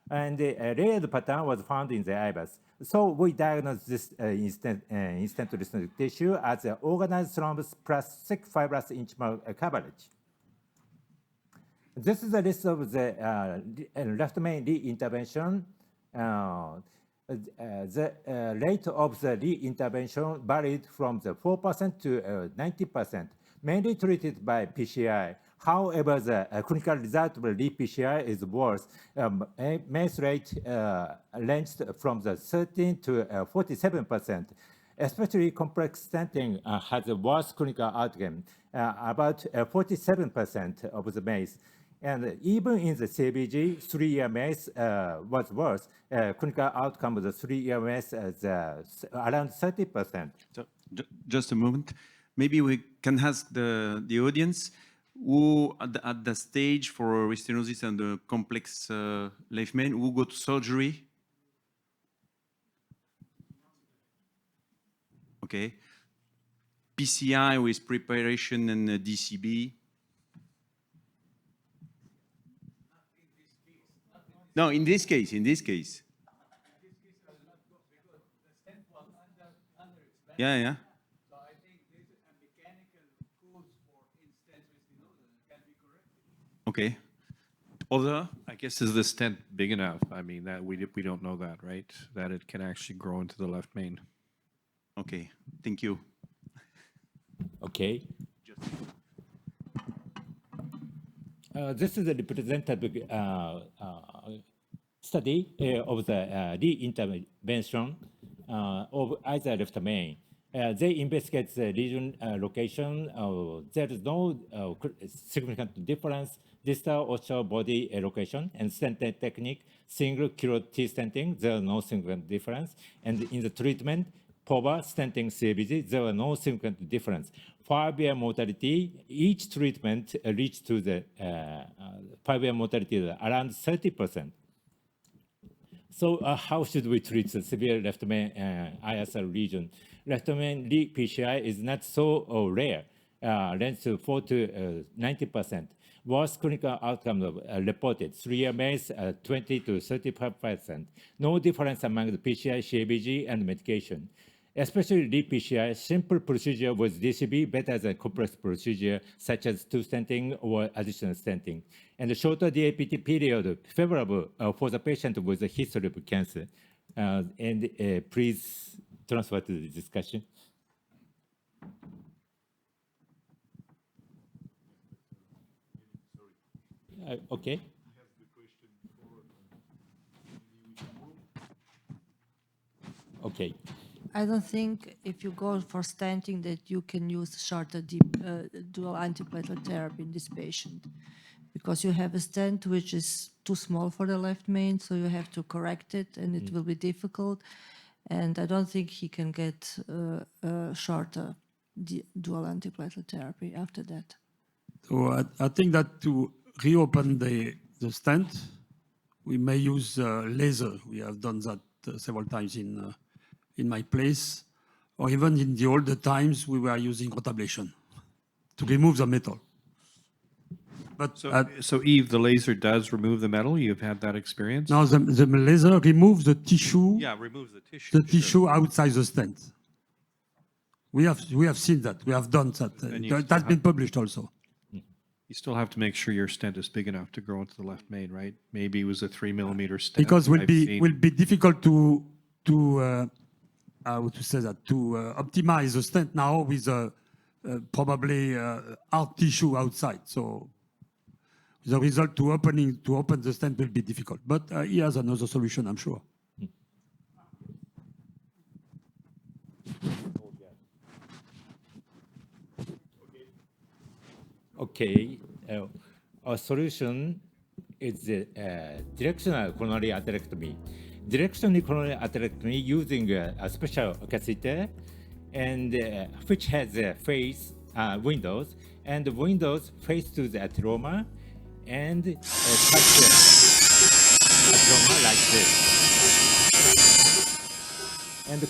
And the layered pattern was found in the IVUS. So we diagnosed this in-stent restenotic tissue as an organized thrombus plus thick fibrous intimal coverage. This is a list of the left main re-intervention. The rate of the re-intervention varied from the 4% to 90%, mainly treated by PCI. However, the clinical result of DPCI is worse. MACE rate ranged from the 13 to 47%. Especially complex stenting has a worse clinical outcome, about 47% of the MACE. And even in the CBG, 3-year MACE was worse. Clinical outcome of the 3-year MACE is around 30%. So, just a moment. Maybe we can ask the audience who at the stage for restenosis and the complex left main, who go to surgery. Okay. PCI with preparation and DCB. No, in this case. Yeah, yeah. So I think this is a mechanical cause for in-stent restenosis can be corrected. Okay. Other? I guess is the stent big enough? I mean, that we don't know that, right? That it can actually grow into the left main. Okay, thank you. Okay. This is a representative study of the re-intervention of either left main. They investigate the region location. There is no significant difference. Distal offshore body location and stenting technique, single kilo T stenting, there is no significant difference. And in the treatment, POVA, stenting, CBG, there were no significant difference. 5-year mortality, each treatment reached to the 5-year mortality around 30%. So how should we treat the severe left main ISR region? Left main PCI is not so rare, range to 4 to 90%. Worst clinical outcomes reported, 3-year MACE 20 to 35%. No difference among the PCI, CBG, and medication. Especially DPCI, simple procedure with DCB better than complex procedure such as two-stenting or additional stenting. And the shorter DAPT period favorable for the patient with a history of cancer. Please transfer to the discussion. Okay. Okay. I don't think if you go for stenting that you can use shorter dual antiplatelet therapy in this patient, because you have a stent which is too small for the left main, so you have to correct it, and it will be difficult. And I don't think he can get shorter dual antiplatelet therapy after that. So I think that to reopen the stent, we may use laser. We have done that several times in my place, or even in the older times, we were using rotablation to remove the metal. But so Yves, the laser does remove the metal? You've had that experience? No, the laser removes the tissue. Yeah, removes the tissue. The tissue outside the stent. We have seen that. We have done that. That's been published also. You still have to make sure your stent is big enough to grow into the left main, right? Maybe it was a 3mm stent. Because will be difficult to how to say that, to optimize the stent now with probably hard tissue outside. So the result to open the stent will be difficult. But he has another solution, I'm sure. Okay, our solution is directional coronary atherectomy. Directional coronary atherectomy using a special catheter, and which has face windows, and the windows face to the atheroma, and touch the atheroma like this. And the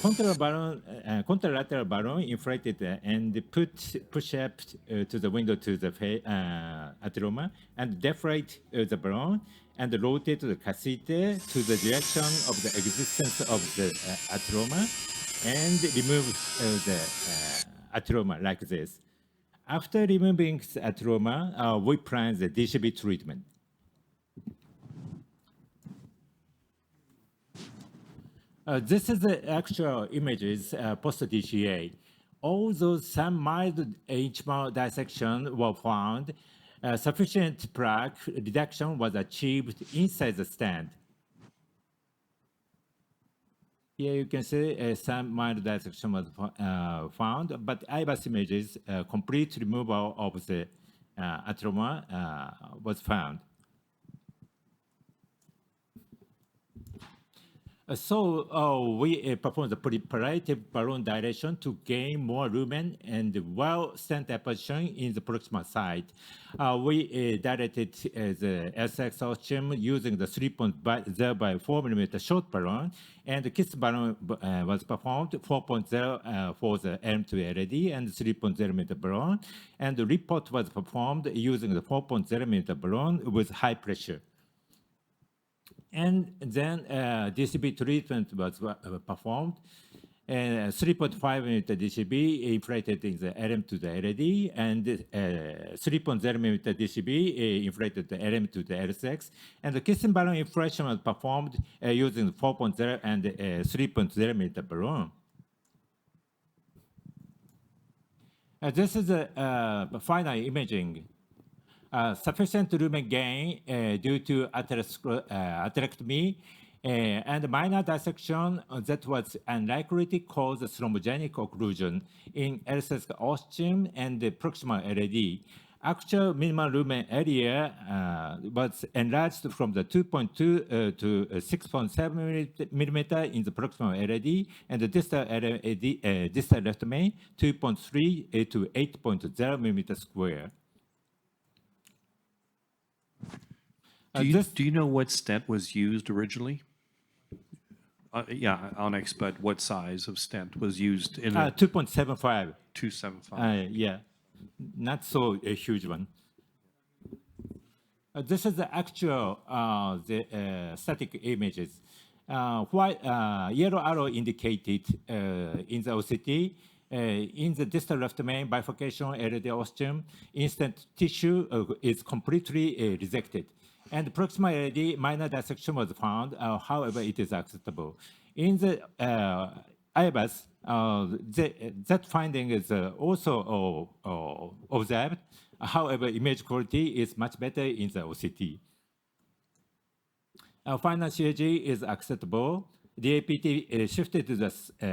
contralateral balloon inflated and push up to the window to the atheroma, and deflate the balloon and rotate the catheter to the direction of the existence of the atheroma, and remove the atheroma like this. After removing the atheroma, we plan the DCB treatment. This is the actual images post-DCA. Although some mild HMO dissection were found, Sufficient plaque reduction was achieved inside the stent. Here you can see some mild dissection was found, but IVUS images, complete removal of the atroma was found. So we performed the preparative balloon dilation to gain more lumen and well stent deposition in the proximal site. We dilated the SX ostium using the 3.0 by 4 mm short balloon, and the KISS balloon was performed 4.0 for the M2 LED and 3.0 mm balloon, and the report was performed using the 4.0 mm balloon with high pressure. And then DCB treatment was performed. 3.5 mm DCB inflated in the LM to the LD, and 3.0 mm DCB inflated the LM to the LSX. And the kissing balloon inflation was performed using 4.0 and 3.0 mm balloon. This is the final imaging. Sufficient lumen gain due to atherectomy and minor dissection that was unlikely to cause thrombogenic occlusion in LSS ostium and the proximal LAD. Actual minimal lumen area was enlarged from the 2.2 to 6.7 millimeter in the proximal LAD, and the distal left main 2.3 to 8.0 millimeter square. Do you know what stent was used originally? Yeah, Onyx, but what size of stent was used in 2.75. 2.75. Yeah, not so a huge one. This is the actual static images. White yellow arrow indicated in the OCT. In the distal left main bifurcation LD ostium, in-stent tissue is completely resected. And proximal LD minor dissection was found, however, it is acceptable. In the IVUS, that finding is also observed. However, image quality is much better in the OCT. Final CAG is acceptable. The APT shifted to the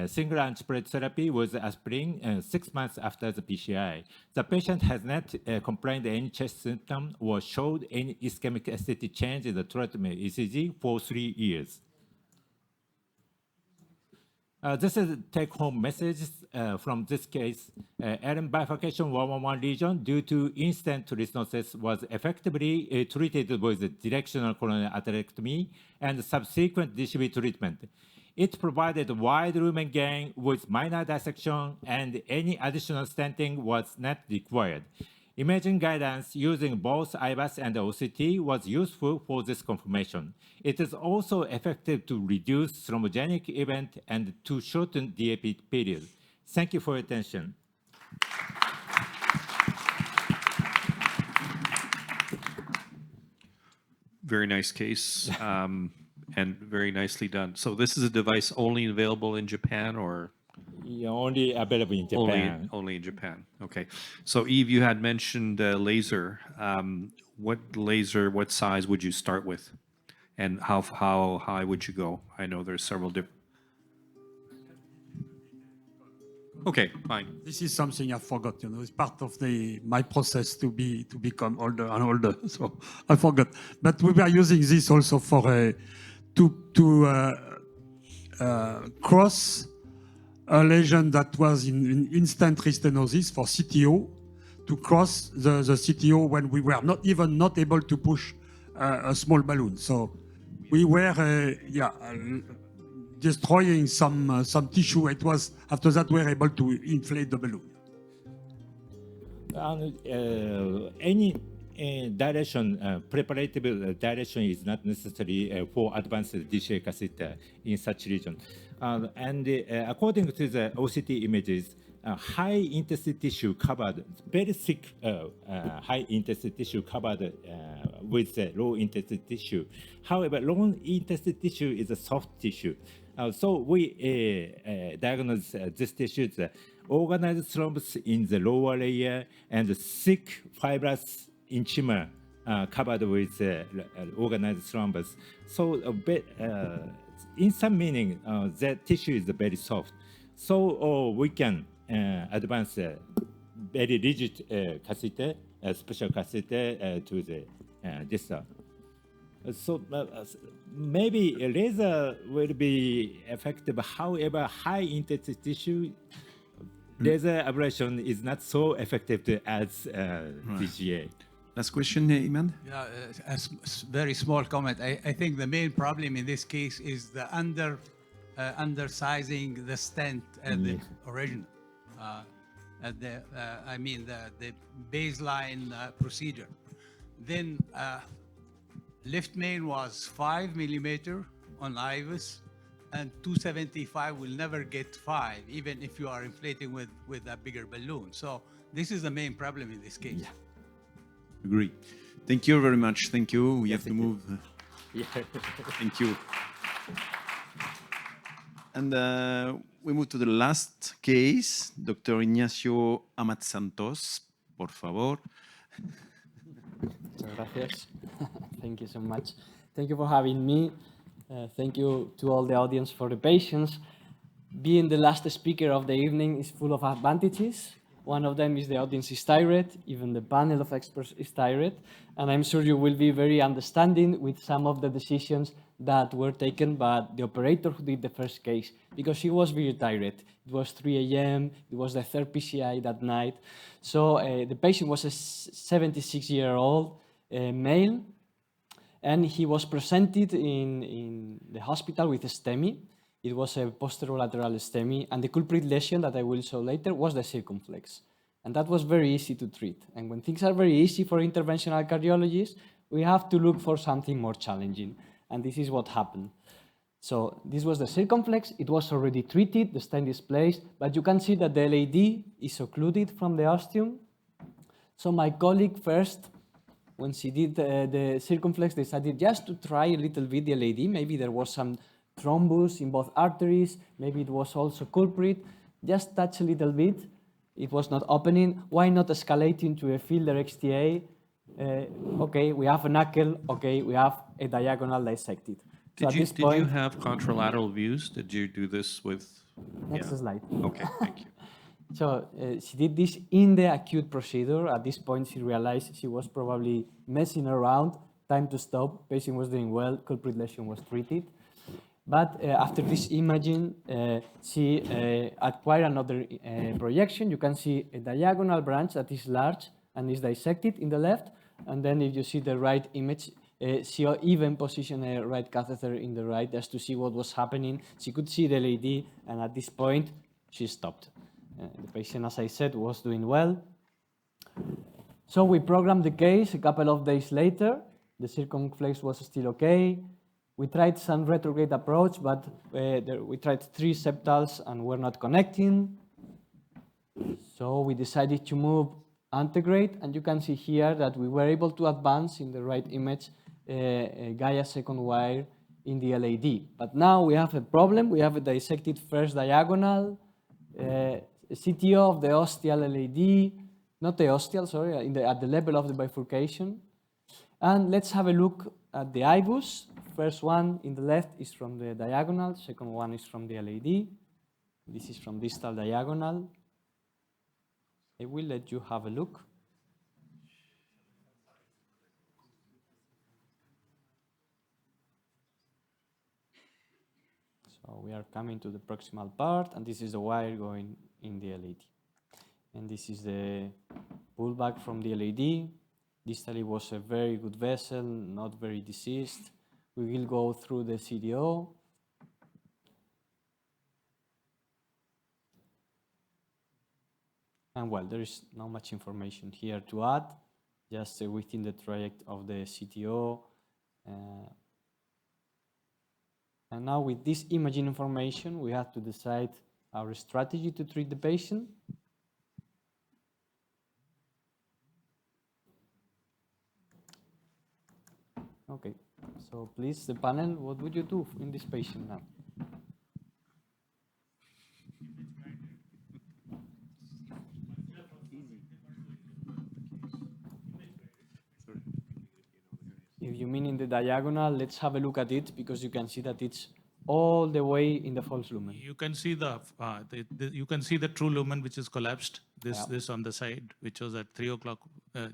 single antiplatelet therapy with aspirin 6 months after the PCI. The patient has not complained any chest symptom or showed any ischemic aesthetic change in the treatment ECG for 3 years. This is take-home messages from this case. LM bifurcation 111 lesion due to in-stent restenosis was effectively treated with directional coronary atherectomy and subsequent DCB treatment. It provided wide lumen gain with minor dissection, and any additional stenting was not required. Imaging guidance using both IVUS and OCT was useful for this confirmation. It is also effective to reduce thrombogenic event and to shorten the DAP period. Thank you for your attention. Very nice case and very nicely done. So this is a device only available in Japan, or? Yeah, only available in Japan. Only in Japan. Okay. So Eve, you had mentioned laser. What size would you start with, and how high would you go? I know there's several different. Okay, fine. This is something I forgot. You know, it's part of my process to become older and older. So I forgot. But we were using this also for to cross a lesion that was in in-stent restenosis for CTO, to cross the CTO when we were not able to push a small balloon. So we were destroying some tissue. It was after that we were able to inflate the balloon. Any dilation, preparative dilation is not necessary for advanced DCA catheter in such region. And according to the OCT images, high intensity tissue covered, very thick high intensity tissue covered with low intensity tissue. However, low intensity tissue is a soft tissue. So we diagnose this tissue as organized thrombus in the lower layer and thick fibrous inchima covered with organized thrombus. So in some meaning, the tissue is very soft. So we can advance a very rigid catheter, a special catheter to the distal. So maybe a laser will be effective. However, high intensity tissue laser ablation is not so effective as TGA. Last question, Iman? Yeah, very small comment. I think the main problem in this case is the undersizing the stent at the original, I mean the baseline procedure. Then left main was 5 millimeter on IVUS, and 275 will never get 5, even if you are inflating with a bigger balloon. So this is the main problem in this case. Yeah. Agree. Thank you very much. Thank you. We have to move. Yeah. Thank you. And we move to the last case. Dr. Ignacio Amat-Santos, por favor. Muchas gracias. Thank you so much. Thank you for having me. Thank you to all the audience for the patience. Being the last speaker of the evening is full of advantages. One of them is the audience is tired, even the panel of experts is tired, and I'm sure you will be very understanding with some of the decisions that were taken by the operator who did the first case, because she was very tired. It was 3 a.m., it was the third PCI that night. So the patient was a 76-year-old male, and he was presented in the hospital with a STEMI. It was a posterolateral STEMI, and the culprit lesion that I will show later was the circumflex. And that was very easy to treat. And when things are very easy for interventional cardiologists, we have to look for something more challenging. And this is what happened. So this was the circumflex. It was already treated, the stent is placed, but you can see that the LAD is occluded from the ostium. So my colleague first, when she did the circumflex, decided just to try a little bit the LAD. Maybe there was some thrombus in both arteries, maybe it was also culprit, just touch a little bit, it was not opening, why not escalating to a fielder XTA? Okay, we have a knuckle, okay, we have a diagonal dissected. So Did you have contralateral views? Did you do this with? Next slide. Okay, thank you. So she did this in the acute procedure. At this point, she realized she was probably messing around, time to stop, patient was doing well, culprit lesion was treated. But after this imaging, she acquired another projection. You can see a diagonal branch that is large and is dissected in the left. And then if you see the right image, she even positioned a right catheter in the right just to see what was happening. She could see the LAD, and at this point, she stopped. The patient, as I said, was doing well. So we programmed the case a couple of days later. The circumflex was still okay. We tried some retrograde approach, but we tried 3 septals and we're not connecting. So we decided to move antegrade, and you can see here that we were able to advance in the right image Gaia second wire in the LAD. But now we have a problem. We have a dissected first diagonal, a CTO of the ostial LAD, not the ostial, sorry, at the level of the bifurcation. And let's have a look at the IVUS. First one in the left is from the diagonal, second one is from the LAD. This is from distal diagonal. I will let you have a look. So we are coming to the proximal part, and this is the wire going in the LAD. And this is the pullback from the LAD. Distally was a very good vessel, not very diseased. We will go through the CTO. And well, there is not much information here to add, just within the trajectory of the CTO. And now with this imaging information, we have to decide our strategy to treat the patient. Okay, so please, the panel, what would you do in this patient now? diagonal. Let's have a look at it because you can see that it's all the way in the false lumen. You can see you can see the true lumen which is collapsed. This on the side, which was at 3 o'clock,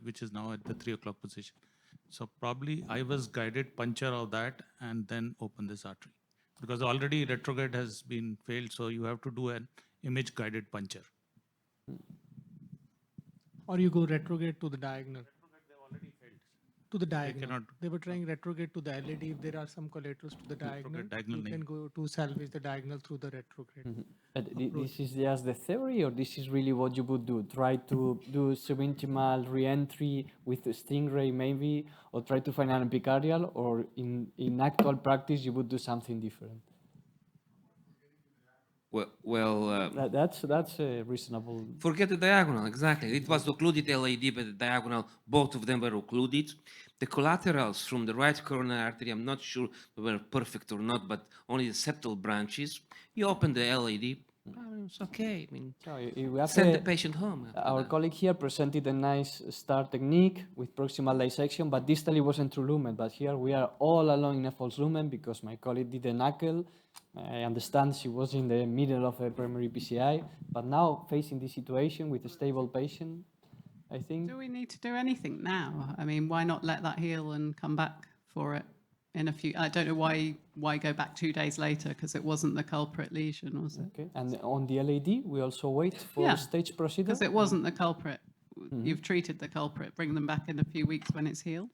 which is now at the 3 o'clock position. So probably IVUS guided puncture of that and then open this artery, because already retrograde has been failed. So you have to do an image guided puncture. Or you go retrograde to the diagonal. To the diagonal. They were trying retrograde to the LED. If there are some collaterals to the diagonal, you can go to salvage the diagonal through the retrograde. This is just the theory, or this is really what you would do? Try to do subintimal re-entry with a stingray maybe, or try to find an epicardial, or in actual practice you would do something different? That's a reasonable. Forget the diagonal, exactly. It was occluded LAD, but the diagonal, both of them were occluded. The collaterals from the right coronary artery, I'm not sure they were perfect or not, but only the septal branches. You open the LAD, it's okay. I mean, send the patient home. Our colleague here presented a nice star technique with proximal dissection, but distally wasn't true lumen. But here we are all along in a false lumen because my colleague did a knuckle. I understand she was in the middle of a primary PCI, but now facing this situation with a stable patient, I think. Do we need to do anything now? I mean, why not let that heal and come back for it in a few? I don't know why go back 2 days later, because it wasn't the culprit lesion, was it? Okay. And on the LAD, we also wait for stage procedure? Because it wasn't the culprit. You've treated the culprit. Bring them back in a few weeks when it's healed.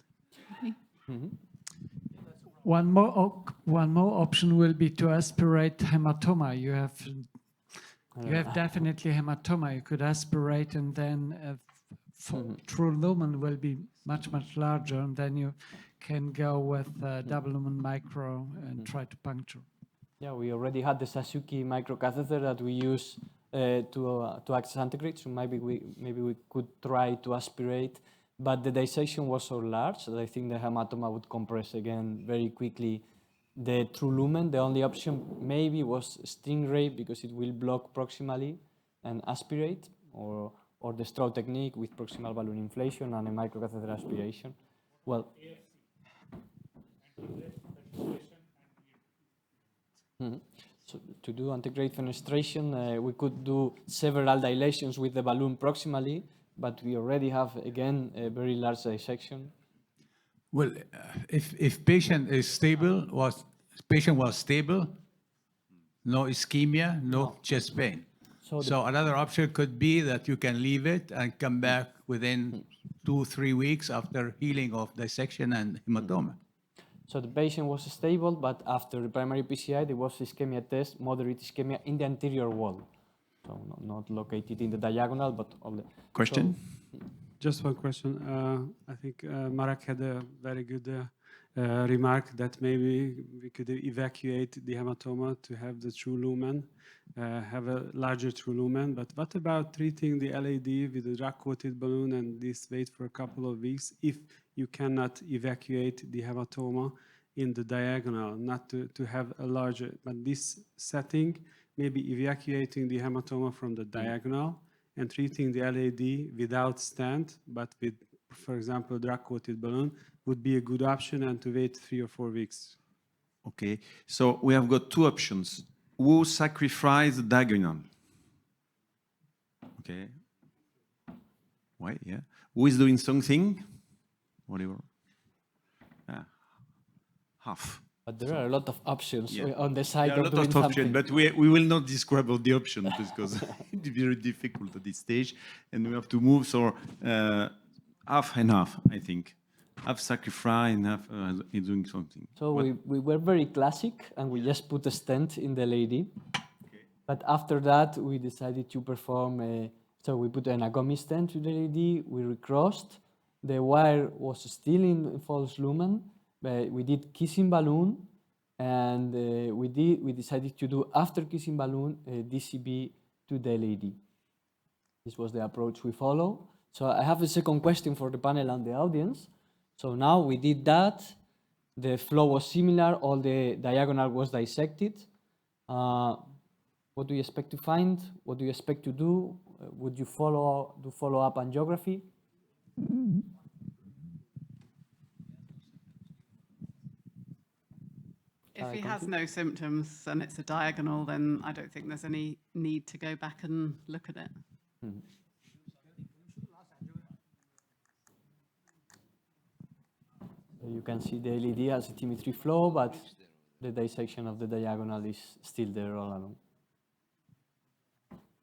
One more option will be to aspirate hematoma. You have definitely hematoma. You could aspirate, and then true lumen will be much larger, and then you can go with double lumen micro and try to puncture. Yeah, we already had the Sasuke microcatheter that we use to access antegrade, so maybe we could try to aspirate. But the dissection was so large that I think the hematoma would compress again very quickly the true lumen. The only option maybe was stingray, because it will block proximally and aspirate, or the straw technique with proximal balloon inflation and a microcatheter aspiration. Well, so to do antegrade fenestration, we could do several dilations with the balloon proximally, but we already have, again, a very large dissection. Well, if patient is stable, patient was stable, no ischemia, no chest pain. So another option could be that you can leave it and come back within 2-3 weeks after healing of dissection and hematoma. So the patient was stable, but after the primary PCI, there was ischemia test, moderate ischemia in the anterior wall. So not located in the diagonal, but on the... Question? So, just one question. I think Maric had a very good remark that maybe we could evacuate the hematoma to have the true lumen, have a larger true lumen. But what about treating the LAD with a drug-coated balloon and this wait for a couple of weeks if you cannot evacuate the hematoma in the diagonal, not to have a larger, but this setting, maybe evacuating the hematoma from the diagonal and treating the LAD without stent, but with, for example, drug-coated balloon would be a good option, and to wait 3 or 4 weeks. Okay, so we have got 2 options. Who sacrifice the diagonal? Okay. Why? Yeah. Who is doing something? Whatever. Half. But there are a lot of options on the side of doing something. But we will not describe all the options because it's very difficult at this stage, and we have to move. So half and half, I think. Half sacrifice and half is doing something. So we were very classic, and we just put a stent in the lady. Okay. But after that, we decided to perform. So we put an Agami stent to the lady. We recrossed. The wire was still in false lumen. We did kissing balloon, and we decided to do after kissing balloon DCB to the LED. This was the approach we follow. So I have a second question for the panel and the audience. So now we did that. The flow was similar. All the diagonal was dissected. What do you expect to find? What do you expect to do? Would you do follow-up angiography? If he has no symptoms and it's a diagonal, then I don't think there's any need to go back and look at it. So you can see the LED as a symmetry flow, but the dissection of the diagonal is still there all along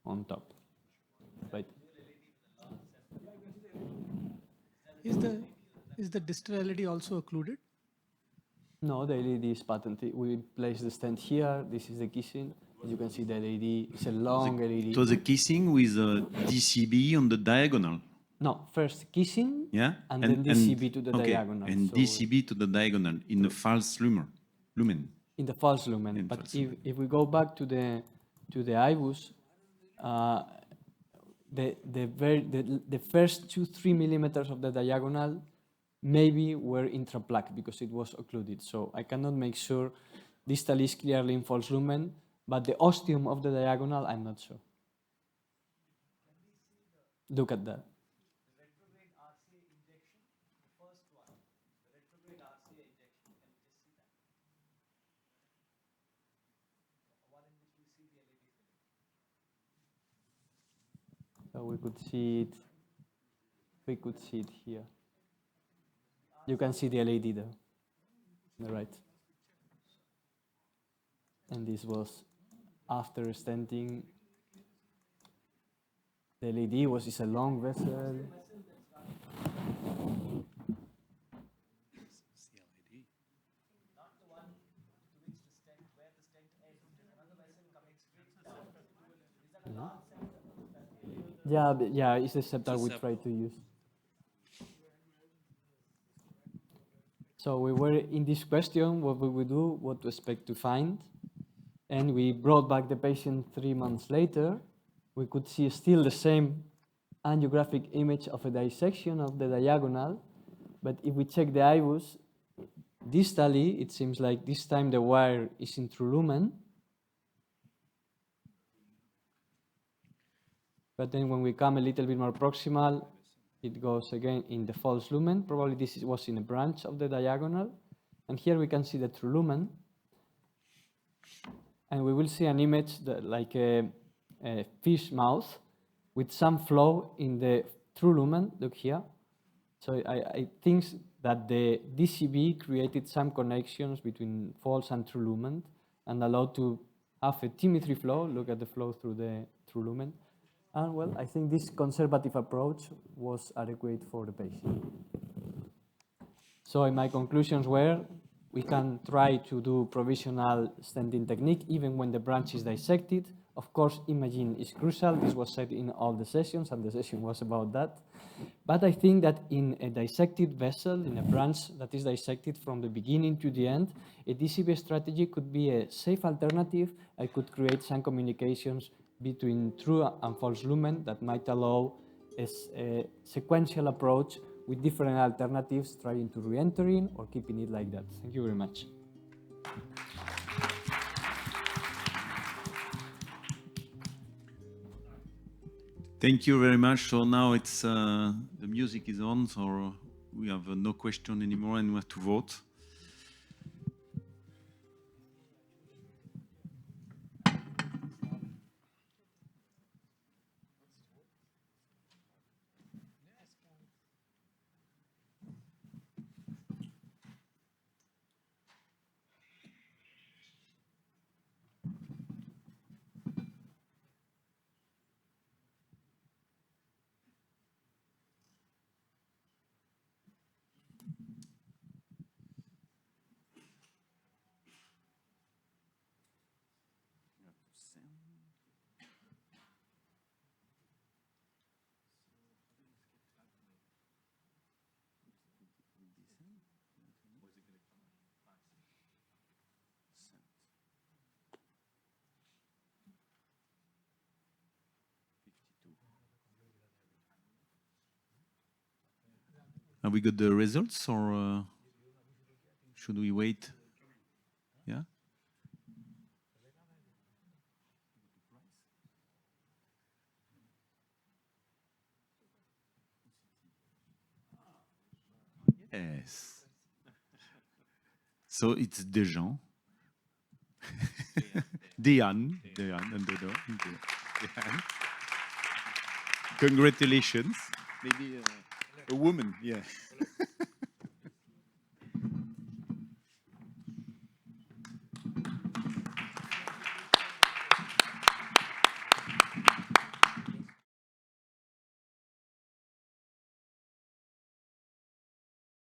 on top. Right. Is the distal LED also occluded? No, the LED is patented. We place the stent here. This is the kissing. As you can see, the LED is a long LED. It was a kissing with a DCB on the diagonal. No, first kissing, yeah, and then DCB to the diagonal. And so DCB to the diagonal in the false lumen. In the false lumen. But if we go back to the IVUS, the first 2-3 millimeters of the diagonal maybe were intraplaque because it was occluded. So I cannot make sure distal is clearly in false lumen, but the ostium of the diagonal, I'm not sure. Look at that. So we could see it here. You can see the LED there, on the right. And this was after stenting. The LED is a long vessel. Yeah, it's the septal we try to use. So we were in this question, what we would do, what to expect to find. And we brought back the patient 3 months later. We could see still the same angiographic image of a dissection of the diagonal. But if we check the IVUS, distally, it seems like this time the wire is in true lumen. But then when we come a little bit more proximal, it goes again in the false lumen. Probably this was in a branch of the diagonal. And here we can see the true lumen. And we will see an image that, like a fish mouth with some flow in the true lumen. Look here. So I think that the DCB created some connections between false and true lumen and allowed to have a symmetry flow. Look at the flow through the true lumen. And well, I think this conservative approach was adequate for the patient. So my conclusions were, we can try to do provisional stenting technique even when the branch is dissected. Of course, imaging is crucial. This was said in all the sessions, and the session was about that. But I think that in a dissected vessel, in a branch that is dissected from the beginning to the end, a DCB strategy could be a safe alternative. I could create some communications between true and false lumen that might allow a sequential approach with different alternatives, trying to re-enter in or keeping it like that. Thank you very much. Thank you very much. So now it's the music is on, so we have no question anymore and we have to vote. Have we got the results, or should we wait? Yeah? Yes. So it's Dejan Dejan, and Dodo. Dejan. Congratulations. Maybe a woman, yeah.